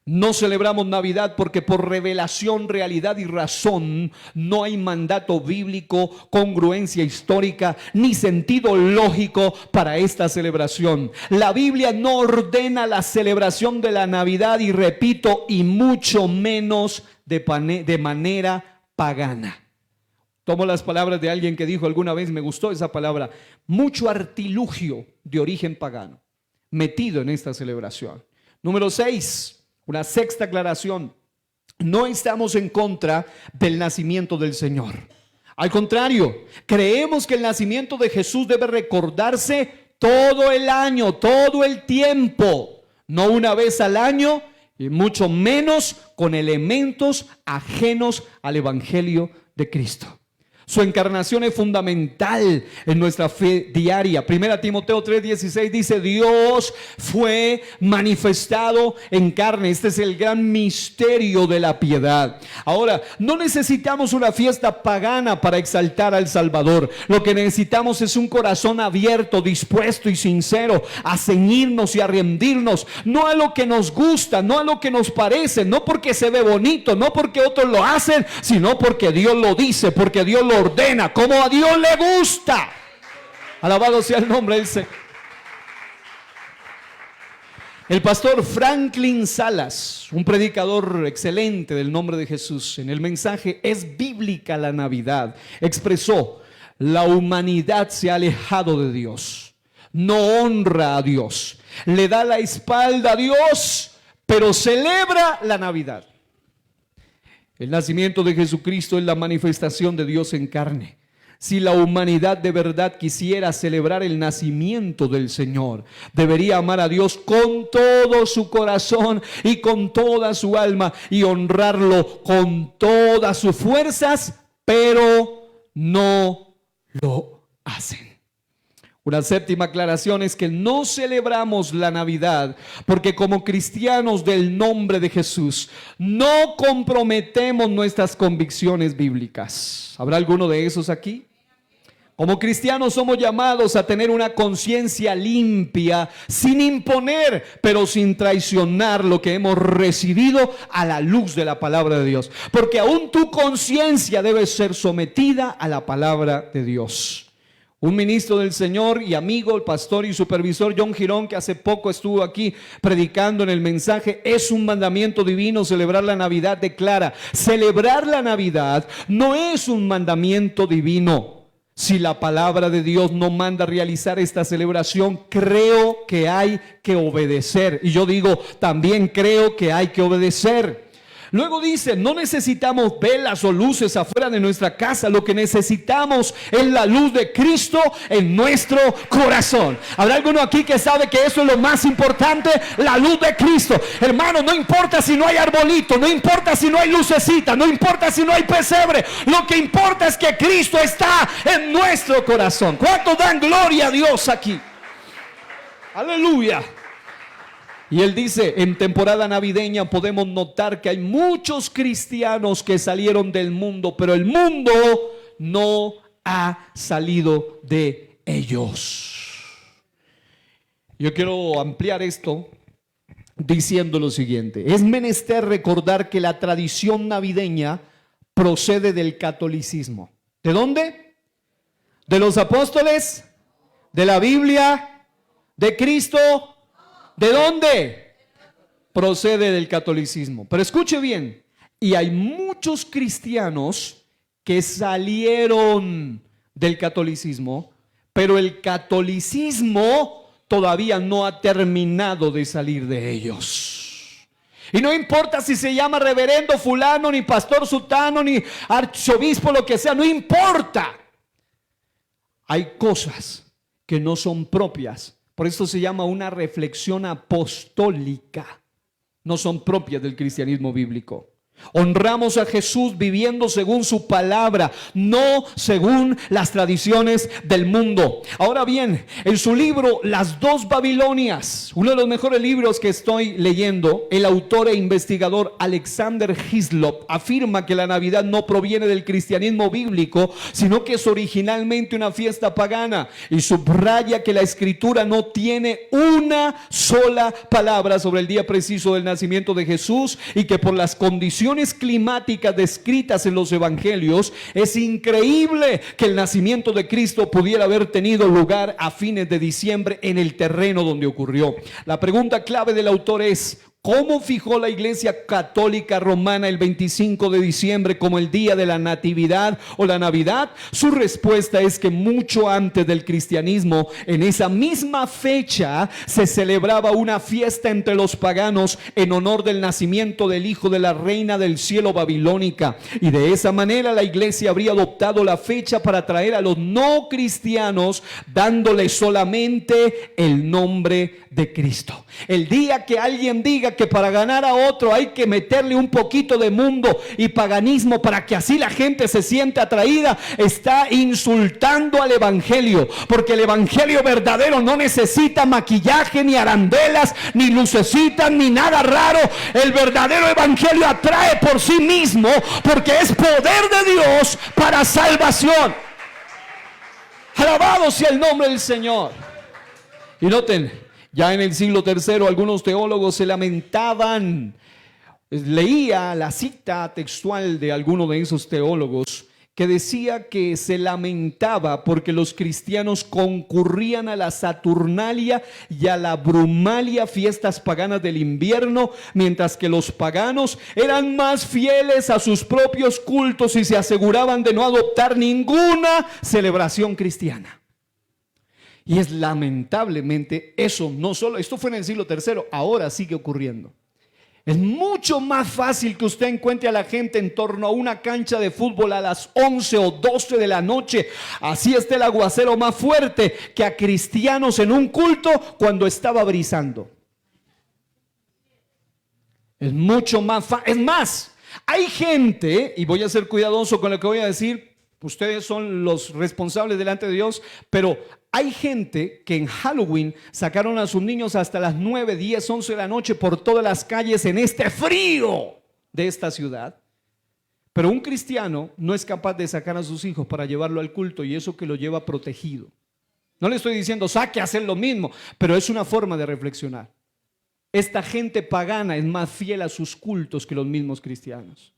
[SPEAKER 1] no celebramos Navidad porque por revelación, realidad y razón no hay mandato bíblico, congruencia histórica ni sentido lógico para esta celebración. La Biblia no ordena la celebración de la Navidad y repito, y mucho menos de manera pagana. Tomo las palabras de alguien que dijo alguna vez, me gustó esa palabra, mucho artilugio de origen pagano metido en esta celebración. Número 6, una sexta aclaración: no estamos en contra del nacimiento del Señor. Al contrario, creemos que el nacimiento de Jesús debe recordarse todo el año, todo el tiempo, no una vez al año y mucho menos con elementos ajenos al Evangelio de Cristo. Su encarnación es fundamental en nuestra fe diaria. 1 Timoteo 3:16 dice: Dios fue manifestado en carne. Este es el gran misterio de la piedad. Ahora, no necesitamos una fiesta pagana para exaltar al Salvador. Lo que necesitamos es un corazón abierto, dispuesto y sincero a ceñirnos y a rendirnos, no a lo que nos gusta, no a lo que nos parece, no porque se ve bonito, no porque otros lo hacen, sino porque Dios lo dice, porque Dios lo ordena, como a Dios le gusta. Alabado sea el nombre del Señor. El pastor Franklin Salas, un predicador excelente del nombre de Jesús, en el mensaje ¿Es bíblica la Navidad?, expresó: la humanidad se ha alejado de Dios, no honra a Dios, le da la espalda a Dios, pero celebra la Navidad. El nacimiento de Jesucristo es la manifestación de Dios en carne. Si la humanidad de verdad quisiera celebrar el nacimiento del Señor, debería amar a Dios con todo su corazón y con toda su alma y honrarlo con todas sus fuerzas, pero no lo hacen. Una séptima aclaración es que no celebramos la Navidad porque como cristianos del nombre de Jesús no comprometemos nuestras convicciones bíblicas. ¿Habrá alguno de esos aquí? Como cristianos somos llamados a tener una conciencia limpia, sin imponer, pero sin traicionar lo que hemos recibido a la luz de la palabra de Dios. Porque aún tu conciencia debe ser sometida a la palabra de Dios. Un ministro del Señor y amigo, el pastor y supervisor John Girón, que hace poco estuvo aquí predicando en el mensaje Es un mandamiento divino celebrar la Navidad, declara: celebrar la Navidad no es un mandamiento divino. Si la palabra de Dios no manda realizar esta celebración, creo que hay que obedecer. Y yo digo, también creo que hay que obedecer. Luego dice, no necesitamos velas o luces afuera de nuestra casa. Lo que necesitamos es la luz de Cristo en nuestro corazón. ¿Habrá alguno aquí que sabe que eso es lo más importante? La luz de Cristo. Hermano, no importa si no hay arbolito, no importa si no hay lucecita, no importa si no hay pesebre. Lo que importa es que Cristo está en nuestro corazón. ¿Cuántos dan gloria a Dios aquí? Aleluya. Y él dice, en temporada navideña podemos notar que hay muchos cristianos que salieron del mundo, pero el mundo no ha salido de ellos. Yo quiero ampliar esto diciendo lo siguiente: es menester recordar que la tradición navideña procede del catolicismo. ¿De dónde? ¿De los apóstoles? ¿De la Biblia? ¿De Cristo? ¿De dónde? Procede del catolicismo. Pero escuche bien, y hay muchos cristianos que salieron del catolicismo, pero el catolicismo todavía no ha terminado de salir de ellos. Y no importa si se llama reverendo fulano, ni pastor sutano, ni arzobispo, lo que sea, no importa. Hay cosas que no son propias. Por eso se llama una reflexión apostólica. No son propias del cristianismo bíblico. Honramos a Jesús viviendo según su palabra, no según las tradiciones del mundo. Ahora bien, en su libro Las dos Babilonias, uno de los mejores libros que estoy leyendo, el autor e investigador Alexander Hislop afirma que la Navidad no proviene del cristianismo bíblico, sino que es originalmente una fiesta pagana, y subraya que la escritura no tiene una sola palabra sobre el día preciso del nacimiento de Jesús, y que por las condiciones climáticas descritas en los evangelios, es increíble que el nacimiento de Cristo pudiera haber tenido lugar a fines de diciembre en el terreno donde ocurrió. La pregunta clave del autor es: ¿cómo fijó la Iglesia Católica Romana el 25 de diciembre como el día de la Natividad o la Navidad? Su respuesta es que mucho antes del cristianismo, en esa misma fecha, se celebraba una fiesta entre los paganos en honor del nacimiento del hijo de la reina del cielo babilónica. Y de esa manera la Iglesia habría adoptado la fecha para traer a los no cristianos, dándole solamente el nombre de Cristo. El día que alguien diga que para ganar a otro hay que meterle un poquito de mundo y paganismo para que así la gente se siente atraída, está insultando al evangelio, porque el evangelio verdadero no necesita maquillaje, ni arandelas, ni lucecitas, ni nada raro. El verdadero evangelio atrae por sí mismo, porque es poder de Dios para salvación. Alabado sea el nombre del Señor. Y noten, ya en el siglo III algunos teólogos se lamentaban. Leía la cita textual de alguno de esos teólogos que decía que se lamentaba porque los cristianos concurrían a la Saturnalia y a la Brumalia, fiestas paganas del invierno, mientras que los paganos eran más fieles a sus propios cultos y se aseguraban de no adoptar ninguna celebración cristiana. Y es lamentablemente eso, no solo, esto fue en el siglo III, ahora sigue ocurriendo. Es mucho más fácil que usted encuentre a la gente en torno a una cancha de fútbol a las 11 o 12 de la noche, así esté el aguacero más fuerte, que a cristianos en un culto cuando estaba brisando. Es mucho más fácil. Es más, hay gente, y voy a ser cuidadoso con lo que voy a decir, ustedes son los responsables delante de Dios, pero hay gente que en Halloween sacaron a sus niños hasta las 9, 10, 11 de la noche por todas las calles en este frío de esta ciudad. Pero un cristiano no es capaz de sacar a sus hijos para llevarlo al culto, y eso que lo lleva protegido. No le estoy diciendo saque a hacer lo mismo, pero es una forma de reflexionar. Esta gente pagana es más fiel a sus cultos que los mismos cristianos.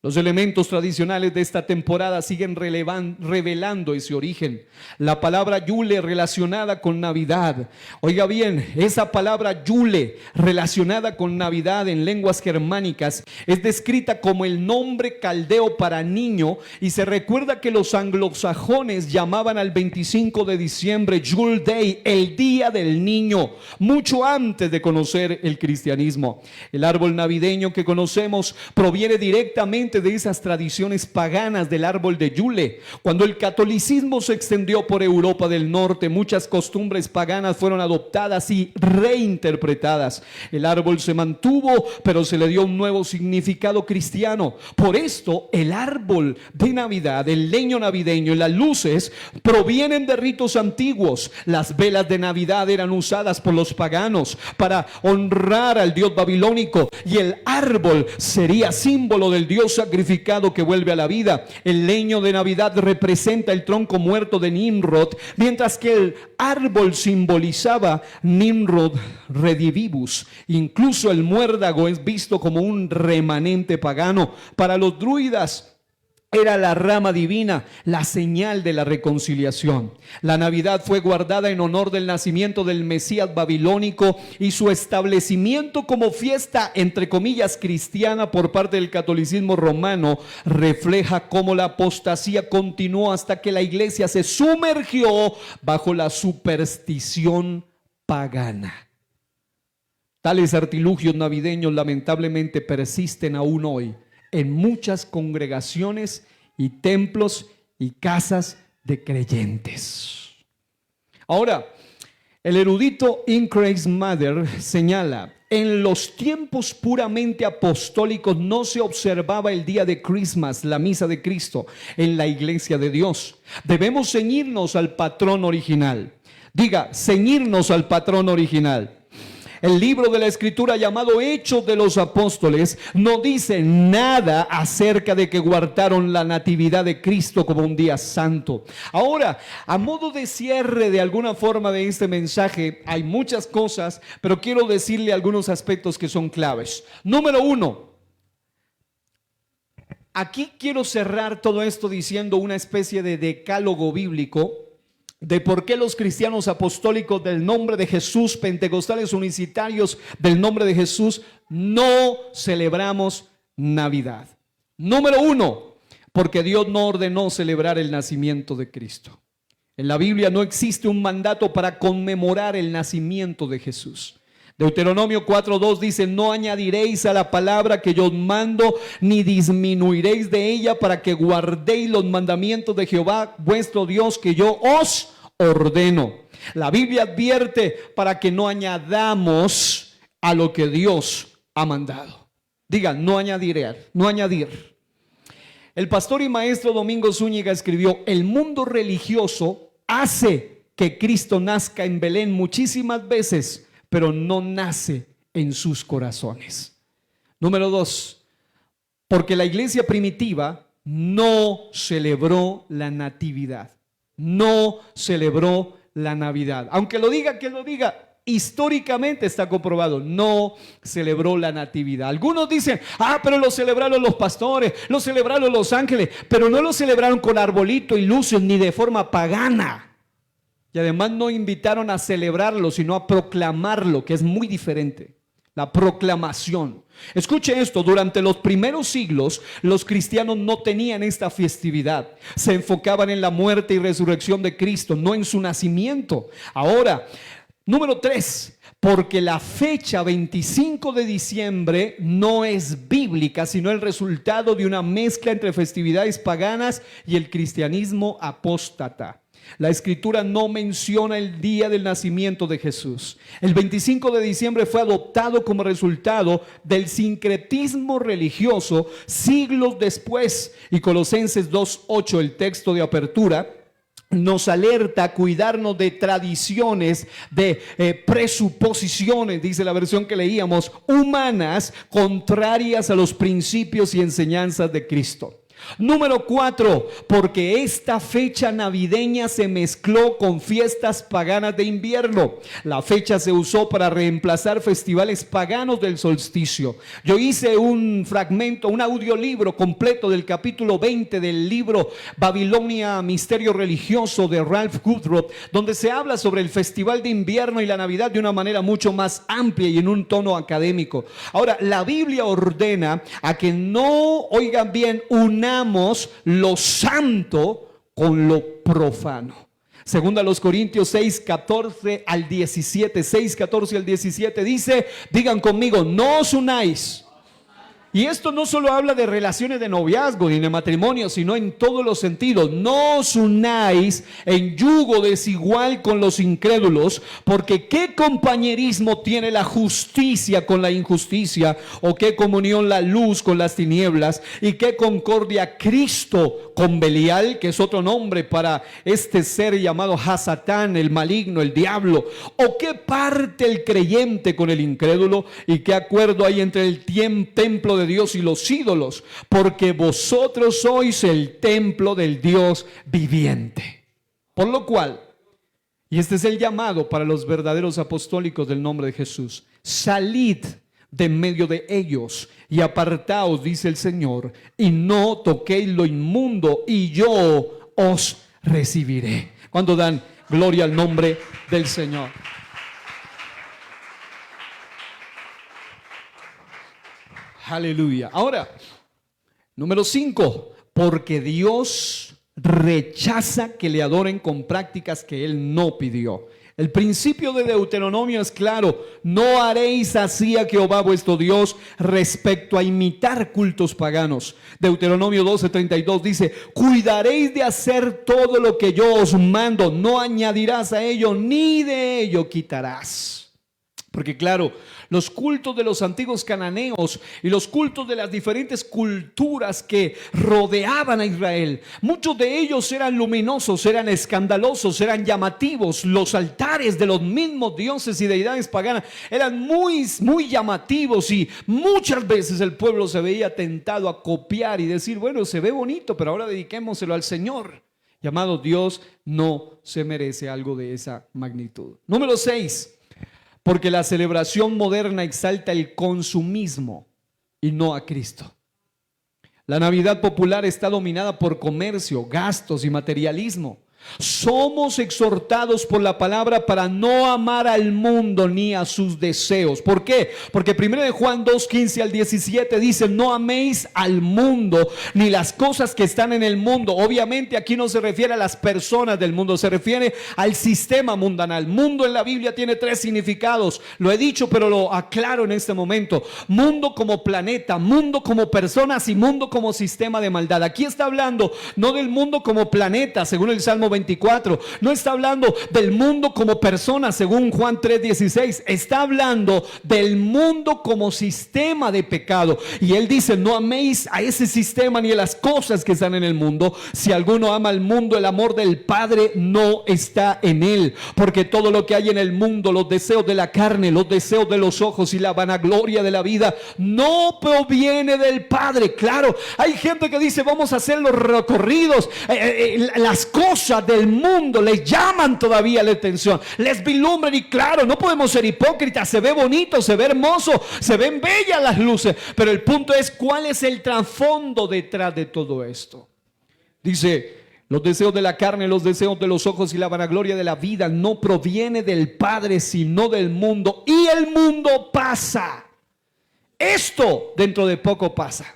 [SPEAKER 1] Los elementos tradicionales de esta temporada siguen revelando ese origen. La palabra Yule relacionada con Navidad. Oiga bien, esa palabra Yule relacionada con Navidad en lenguas germánicas es descrita como el nombre caldeo para niño, y se recuerda que los anglosajones llamaban al 25 de diciembre Yule Day, el día del niño, mucho antes de conocer el cristianismo. El árbol navideño que conocemos proviene directamente de esas tradiciones paganas del árbol de Yule. Cuando el catolicismo se extendió por Europa del Norte, muchas costumbres paganas fueron adoptadas y reinterpretadas. El árbol se mantuvo, pero se le dio un nuevo significado cristiano. Por esto, el árbol de Navidad, el leño navideño y las luces provienen de ritos antiguos. Las velas de Navidad eran usadas por los paganos para honrar al dios babilónico, y el árbol sería símbolo del dios sacrificado que vuelve a la vida. El leño de Navidad representa el tronco muerto de Nimrod, mientras que el árbol simbolizaba Nimrod redivivus. Incluso el muérdago es visto como un remanente pagano. Para los druidas era la rama divina, la señal de la reconciliación. La Navidad fue guardada en honor del nacimiento del Mesías babilónico y su establecimiento como fiesta, entre comillas, cristiana por parte del catolicismo romano, refleja cómo la apostasía continuó hasta que la iglesia se sumergió bajo la superstición pagana. Tales artilugios navideños lamentablemente persisten aún hoy en muchas congregaciones y templos y casas de creyentes. Ahora, el erudito Increase Mather señala: en los tiempos puramente apostólicos no se observaba el día de Christmas, la misa de Cristo, en la iglesia de Dios. Debemos ceñirnos al patrón original. Diga, ceñirnos al patrón original. El libro de la Escritura llamado Hechos de los Apóstoles no dice nada acerca de que guardaron la natividad de Cristo como un día santo. Ahora, a modo de cierre de alguna forma de este mensaje, hay muchas cosas, pero quiero decirle algunos aspectos que son claves. Número 1, aquí quiero cerrar todo esto diciendo una especie de decálogo bíblico de por qué los cristianos apostólicos del nombre de Jesús, pentecostales unicitarios del nombre de Jesús, no celebramos Navidad. Número 1, porque Dios no ordenó celebrar el nacimiento de Cristo. En la Biblia no existe un mandato para conmemorar el nacimiento de Jesús. Deuteronomio 4:2 dice: no añadiréis a la palabra que yo os mando, ni disminuiréis de ella, para que guardéis los mandamientos de Jehová vuestro Dios que yo os ordeno. La Biblia advierte para que no añadamos a lo que Dios ha mandado. Digan, no añadir, no añadir. El pastor y maestro Domingo Zúñiga escribió: el mundo religioso hace que Cristo nazca en Belén muchísimas veces, pero no nace en sus corazones. Número 2, porque la iglesia primitiva no celebró la natividad, no celebró la Navidad. Aunque lo diga quien lo diga, históricamente está comprobado, no celebró la natividad. Algunos dicen: pero lo celebraron los pastores, lo celebraron los ángeles, pero no lo celebraron con arbolito y luces ni de forma pagana. Y además no invitaron a celebrarlo, sino a proclamarlo, que es muy diferente. La proclamación. Escuche esto: durante los primeros siglos los cristianos no tenían esta festividad. Se enfocaban en la muerte y resurrección de Cristo, no en su nacimiento. Ahora, número 3, porque la fecha 25 de diciembre no es bíblica, sino el resultado de una mezcla entre festividades paganas y el cristianismo apóstata. La Escritura no menciona el día del nacimiento de Jesús. El 25 de diciembre fue adoptado como resultado del sincretismo religioso siglos después. Y Colosenses 2:8, el texto de apertura, nos alerta a cuidarnos de tradiciones, de presuposiciones, dice la versión que leíamos, humanas, contrarias a los principios y enseñanzas de Cristo. Número 4, porque esta fecha navideña se mezcló con fiestas paganas de invierno. La fecha se usó para reemplazar festivales paganos del solsticio. Yo hice un fragmento, un audiolibro completo del capítulo 20 del libro Babilonia, Misterio Religioso de Ralph Woodruff, donde se habla sobre el festival de invierno y la Navidad de una manera mucho más amplia y en un tono académico. Ahora, la Biblia ordena a que no, oigan bien, unamos lo santo con lo profano. Segunda los Corintios 6:14 al 17, 6:14 al 17 dice, digan conmigo, no os unáis. Y esto no solo habla de relaciones de noviazgo ni de matrimonio, sino en todos los sentidos. No os unáis en yugo desigual con los incrédulos, porque ¿qué compañerismo tiene la justicia con la injusticia? ¿O qué comunión la luz con las tinieblas? ¿Y qué concordia Cristo con Belial, que es otro nombre para este ser llamado Hasatán, el maligno, el diablo? ¿O qué parte el creyente con el incrédulo? ¿Y qué acuerdo hay entre el templo de de Dios y los ídolos, porque vosotros sois el templo del Dios viviente. Por lo cual, y este es el llamado para los verdaderos apostólicos del nombre de Jesús: salid de medio de ellos y apartaos, dice el Señor, y no toquéis lo inmundo, y yo os recibiré. Cuando dan gloria al nombre del Señor. Aleluya. Ahora, número 5, porque Dios rechaza que le adoren con prácticas que Él no pidió. El principio de Deuteronomio es claro: no haréis así a Jehová vuestro Dios respecto a imitar cultos paganos. Deuteronomio 12:32 dice: cuidaréis de hacer todo lo que yo os mando, no añadirás a ello ni de ello quitarás. Porque claro, los cultos de los antiguos cananeos y los cultos de las diferentes culturas que rodeaban a Israel, muchos de ellos eran luminosos, eran escandalosos, eran llamativos. Los altares de los mismos dioses y deidades paganas eran muy llamativos, y muchas veces el pueblo se veía tentado a copiar y decir: bueno, se ve bonito, pero ahora dediquémoselo al Señor. Llamado, Dios no se merece algo de esa magnitud. Número 6. Porque la celebración moderna exalta el consumismo y no a Cristo. La Navidad popular está dominada por comercio, gastos y materialismo. Somos exhortados por la palabra para no amar al mundo ni a sus deseos. ¿Por qué? Porque 1 Juan 2:15 al 17 dice: no améis al mundo ni las cosas que están en el mundo. Obviamente aquí no se refiere a las personas del mundo, se refiere al sistema mundanal. Mundo en la Biblia tiene 3 significados. Lo he dicho, pero lo aclaro en este momento: mundo como planeta, mundo como personas y mundo como sistema de maldad. Aquí está hablando no del mundo como planeta, según el Salmo 24, no está hablando del mundo como persona, según Juan 3:16. Está hablando del mundo como sistema de pecado, y él dice: no améis a ese sistema ni a las cosas que están en el mundo. Si alguno ama al mundo, el amor del Padre no está en él, porque todo lo que hay en el mundo, los deseos de la carne, los deseos de los ojos y la vanagloria de la vida, no proviene del Padre. Claro, hay gente que dice: vamos a hacer los recorridos, las cosas del mundo les llaman todavía la atención, les vislumbran, y claro, no podemos ser hipócritas. Se ve bonito, se ve hermoso, se ven bellas las luces, pero el punto es: ¿cuál es el trasfondo detrás de todo esto? Dice: los deseos de la carne, los deseos de los ojos y la vanagloria de la vida no proviene del Padre, sino del mundo, y el mundo pasa. Esto dentro de poco pasa,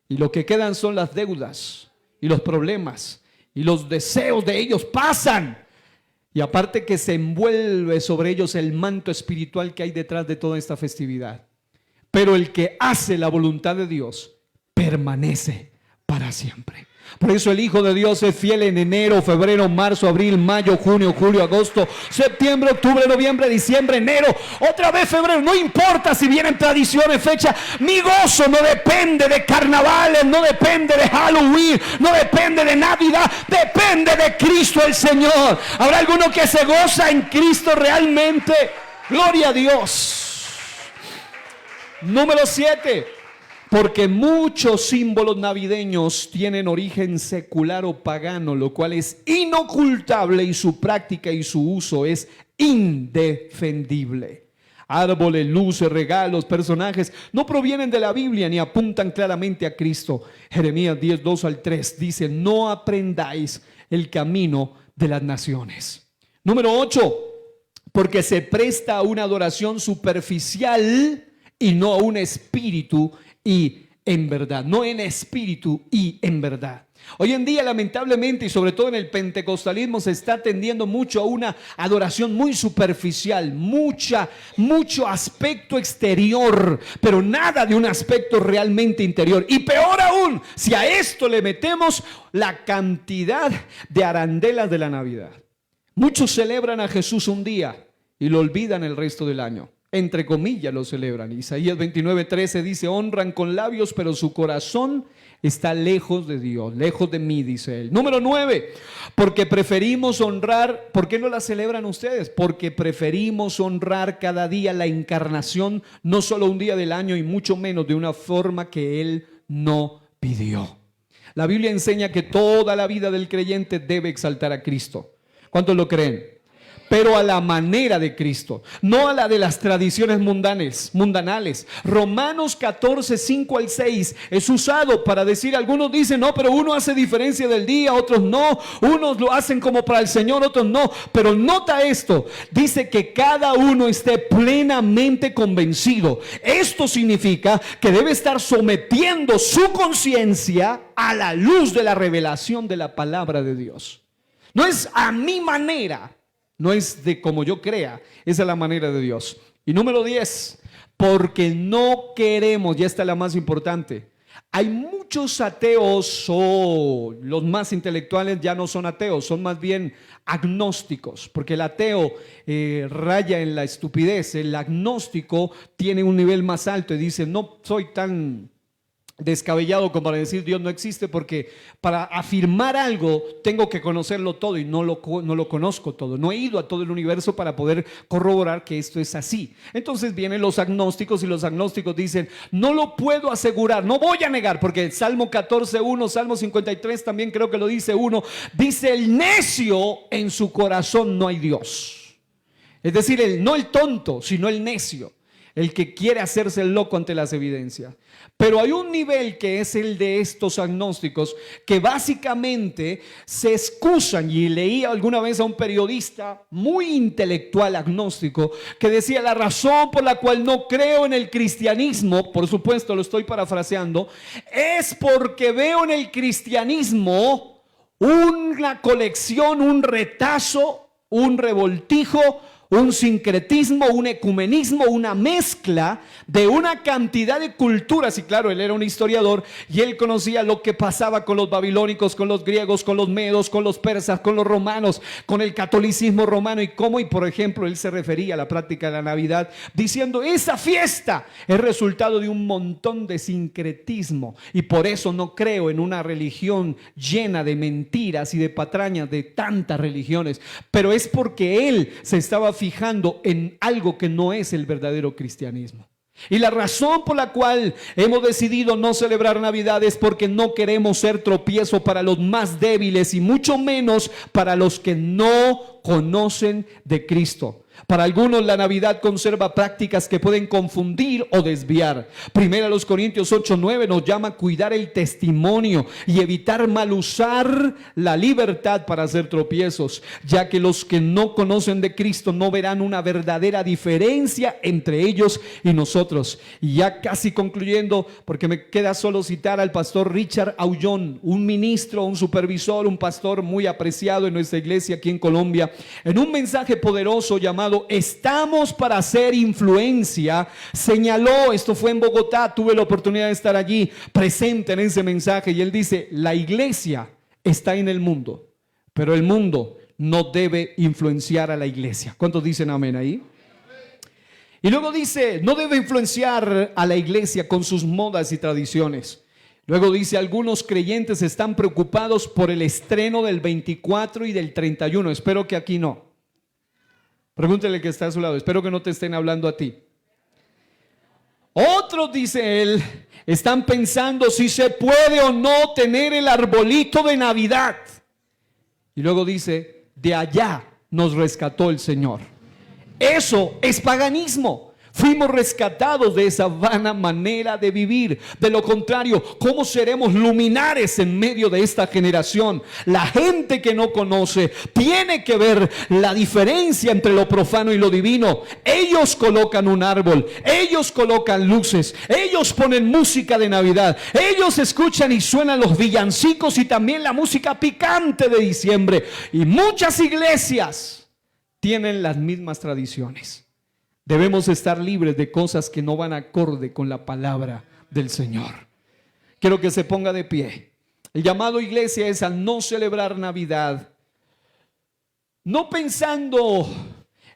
[SPEAKER 1] y lo que quedan son las deudas y los problemas, y los deseos de ellos pasan. Y aparte que se envuelve sobre ellos el manto espiritual que hay detrás de toda esta festividad. Pero el que hace la voluntad de Dios permanece para siempre. Por eso el Hijo de Dios es fiel en enero, febrero, marzo, abril, mayo, junio, julio, agosto, septiembre, octubre, noviembre, diciembre, enero, otra vez febrero. No importa si vienen tradiciones, fechas. Mi gozo no depende de carnavales, no depende de Halloween, no depende de Navidad, depende de Cristo el Señor. ¿Habrá alguno que se goza en Cristo realmente? Gloria a Dios. Número 7. Porque muchos símbolos navideños tienen origen secular o pagano, lo cual es inocultable, y su práctica y su uso es indefendible. Árboles, luces, regalos, personajes no provienen de la Biblia ni apuntan claramente a Cristo. Jeremías 10:2 al 3 dice: no aprendáis el camino de las naciones. Número 8. Porque se presta a una adoración superficial y no a un espíritu y en verdad. No en espíritu y en verdad. Hoy en día, lamentablemente, y sobre todo en el pentecostalismo, se está tendiendo mucho a una adoración muy superficial, mucho aspecto exterior, pero nada de un aspecto realmente interior. Y peor aún, si a esto le metemos la cantidad de arandelas de la Navidad. Muchos celebran a Jesús un día y lo olvidan el resto del año. entre comillas lo celebran. Isaías 29:13 dice: honran con labios, pero su corazón está lejos de Dios, lejos de mí, dice él. Número 9, porque preferimos honrar. ¿Por qué no la celebran ustedes? Porque preferimos honrar cada día la encarnación, no solo un día del año y mucho menos de una forma que Él no pidió. La Biblia enseña que toda la vida del creyente debe exaltar a Cristo. ¿Cuántos lo creen? Pero a la manera de Cristo, no a la de las tradiciones mundanales. Romanos 14, 5 al 6 es usado para decir, algunos dicen, no, pero uno hace diferencia del día, otros no, unos lo hacen como para el Señor, otros no. Pero nota esto, dice que cada uno esté plenamente convencido. Esto significa que debe estar sometiendo su conciencia a la luz de la revelación de la palabra de Dios. No es a mi manera, no es de como yo crea, esa es la manera de Dios. Y número 10, porque no queremos, ya está la más importante. Hay muchos ateos, o los más intelectuales ya no son ateos, son más bien agnósticos, porque el ateo raya en la estupidez. El agnóstico tiene un nivel más alto y dice, no soy tan descabellado como para decir Dios no existe, porque para afirmar algo tengo que conocerlo todo y no lo conozco todo, no he ido a todo el universo para poder corroborar que esto es así. Entonces vienen los agnósticos y los agnósticos dicen, no lo puedo asegurar, no voy a negar, porque el Salmo 14:1, Salmo 53 también creo que lo dice uno, dice el necio en su corazón no hay Dios. Es decir, no el tonto, sino el necio, el que quiere hacerse el loco ante las evidencias. Pero hay un nivel que es el de estos agnósticos que básicamente se excusan, y leí alguna vez a un periodista muy intelectual agnóstico que decía, la razón por la cual no creo en el cristianismo, por supuesto lo estoy parafraseando, es porque veo en el cristianismo una colección, un retazo, un revoltijo, un sincretismo, un ecumenismo, una mezcla de una cantidad de culturas. Y claro, él era un historiador y él conocía lo que pasaba con los babilónicos, con los griegos, con los medos, con los persas, con los romanos, con el catolicismo romano, y cómo, y por ejemplo, él se refería a la práctica de la Navidad diciendo, esa fiesta es resultado de un montón de sincretismo, y por eso no creo en una religión llena de mentiras y de patrañas de tantas religiones. Pero es porque él se estaba fijando en algo que no es el verdadero cristianismo. Y la razón por la cual hemos decidido no celebrar Navidad es porque no queremos ser tropiezo para los más débiles y mucho menos para los que no conocen de Cristo. Para algunos la Navidad conserva prácticas que pueden confundir o desviar. Primera los Corintios 8:9 nos llama a cuidar el testimonio y evitar mal usar la libertad para hacer tropiezos, ya que los que no conocen de Cristo no verán una verdadera diferencia entre ellos y nosotros. Y ya casi concluyendo, porque me queda solo citar al pastor Richard Aullón, un ministro, un supervisor, un pastor muy apreciado en nuestra iglesia aquí en Colombia, en un mensaje poderoso llamado Estamos para hacer influencia, señaló, esto fue en Bogotá, tuve la oportunidad de estar allí presente en ese mensaje, y él dice, la iglesia está en el mundo, pero el mundo no debe influenciar a la iglesia. ¿Cuántos dicen amén ahí? Y luego dice, no debe influenciar a la iglesia con sus modas y tradiciones. Luego dice, algunos creyentes están preocupados por el estreno del 24 y del 31. Espero que aquí no. Pregúntele que está a su lado, espero que no te estén hablando a ti. Otros, dice él, están pensando si se puede o no tener el arbolito de Navidad. Y luego dice, de allá nos rescató el Señor. Eso es paganismo. Fuimos rescatados de esa vana manera de vivir. De lo contrario, ¿cómo seremos luminares en medio de esta generación? La gente que no conoce tiene que ver la diferencia entre lo profano y lo divino. Ellos colocan un árbol, ellos colocan luces, ellos ponen música de Navidad, ellos escuchan y suenan los villancicos y también la música picante de diciembre. Y muchas iglesias tienen las mismas tradiciones. Debemos estar libres de cosas que no van acorde con la palabra del Señor. Quiero que se ponga de pie. El llamado, iglesia, es a no celebrar Navidad, no pensando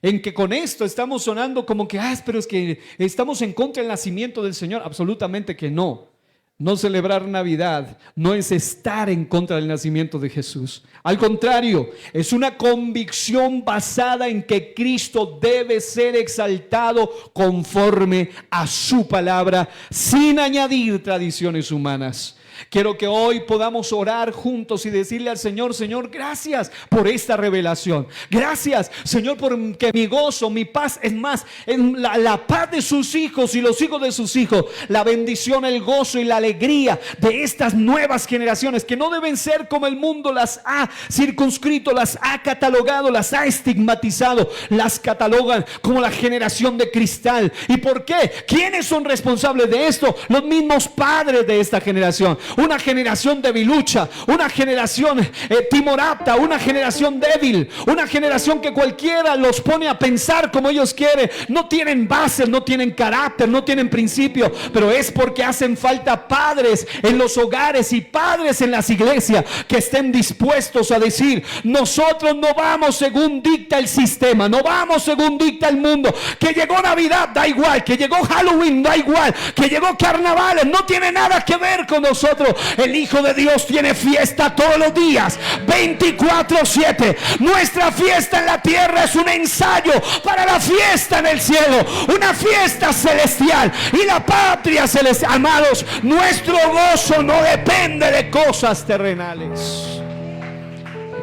[SPEAKER 1] en que con esto estamos sonando como que, pero es que estamos en contra del nacimiento del Señor. Absolutamente que no. No celebrar Navidad no es estar en contra del nacimiento de Jesús. Al contrario, es una convicción basada en que Cristo debe ser exaltado conforme a su palabra, sin añadir tradiciones humanas. Quiero que hoy podamos orar juntos y decirle al Señor: Señor, gracias por esta revelación. Gracias, Señor, porque mi gozo, mi paz, es más, en la paz de sus hijos y los hijos de sus hijos, la bendición, el gozo y la alegría de estas nuevas generaciones, que no deben ser como el mundo las ha circunscrito, las ha catalogado, las ha estigmatizado, las catalogan como la generación de cristal. ¿Y por qué? ¿Quiénes son responsables de esto? Los mismos padres de esta generación. Una generación debilucha, una generación timorata, una generación débil, una generación que cualquiera los pone a pensar como ellos quieren. No tienen bases, no tienen carácter, no tienen principio, pero es porque hacen falta padres en los hogares y padres en las iglesias que estén dispuestos a decir: nosotros no vamos según dicta el sistema, no vamos según dicta el mundo. Que llegó Navidad, da igual; que llegó Halloween, da igual; que llegó Carnavales, no tiene nada que ver con nosotros. El Hijo de Dios tiene fiesta todos los días, 24/7. Nuestra fiesta en la tierra es un ensayo para la fiesta en el cielo, una fiesta celestial y la patria celestial. Amados, nuestro gozo no depende de cosas terrenales.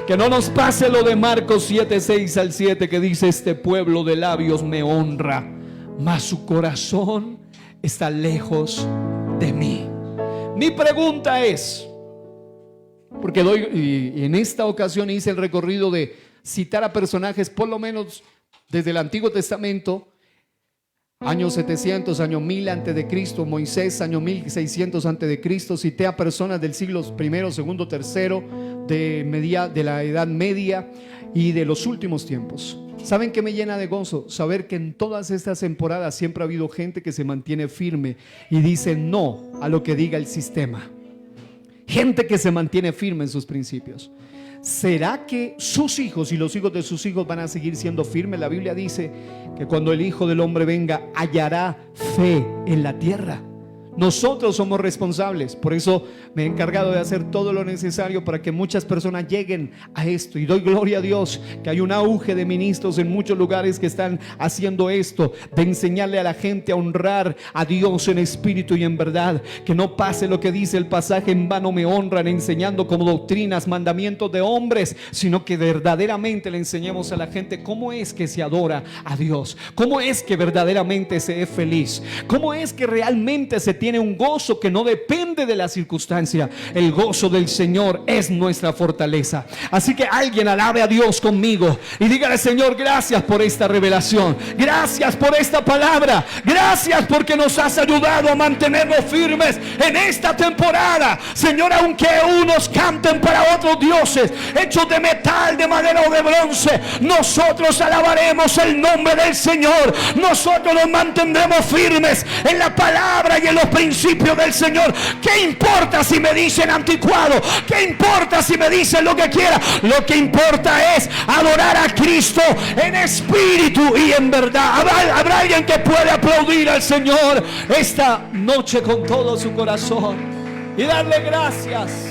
[SPEAKER 1] Que no nos pase lo de Marcos 7:6-7, que dice: este pueblo de labios me honra, mas su corazón está lejos de mí. Mi pregunta es, porque y en esta ocasión hice el recorrido de citar a personajes por lo menos desde el Antiguo Testamento, año 700, año 1000 antes de Cristo, Moisés, año 1600 antes de Cristo. Cité a personas del siglo I, segundo, tercero, de la Edad Media y de los últimos tiempos. ¿Saben qué me llena de gozo? Saber que en todas estas temporadas siempre ha habido gente que se mantiene firme y dice no a lo que diga el sistema. Gente que se mantiene firme en sus principios. ¿Será que sus hijos y los hijos de sus hijos van a seguir siendo firmes? La Biblia dice que cuando el Hijo del Hombre venga, hallará fe en la tierra. Nosotros somos responsables. Por eso me he encargado de hacer todo lo necesario para que muchas personas lleguen a esto. Y doy gloria a Dios que hay un auge de ministros en muchos lugares que están haciendo esto, de enseñarle a la gente a honrar a Dios en espíritu y en verdad. Que no pase lo que dice el pasaje: en vano me honran, enseñando como doctrinas mandamientos de hombres, sino que verdaderamente le enseñemos a la gente cómo es que se adora a Dios, cómo es que verdaderamente se es feliz, cómo es que realmente se tiene un gozo que no depende de la circunstancia. El gozo del Señor es nuestra fortaleza. Así que alguien alabe a Dios conmigo y dígale: Señor, gracias por esta revelación, gracias por esta palabra, gracias porque nos has ayudado a mantenernos firmes en esta temporada. Señor, aunque unos canten para otros dioses hechos de metal, de madera o de bronce, nosotros alabaremos el nombre del Señor. Nosotros nos mantendremos firmes en la palabra y en los principios del Señor. ¿Qué importa si me dicen anticuado? ¿Qué importa si me dicen lo que quiera? Lo que importa es adorar a Cristo en espíritu y en verdad. ¿Habrá alguien que puede aplaudir al Señor esta noche con todo su corazón y darle gracias?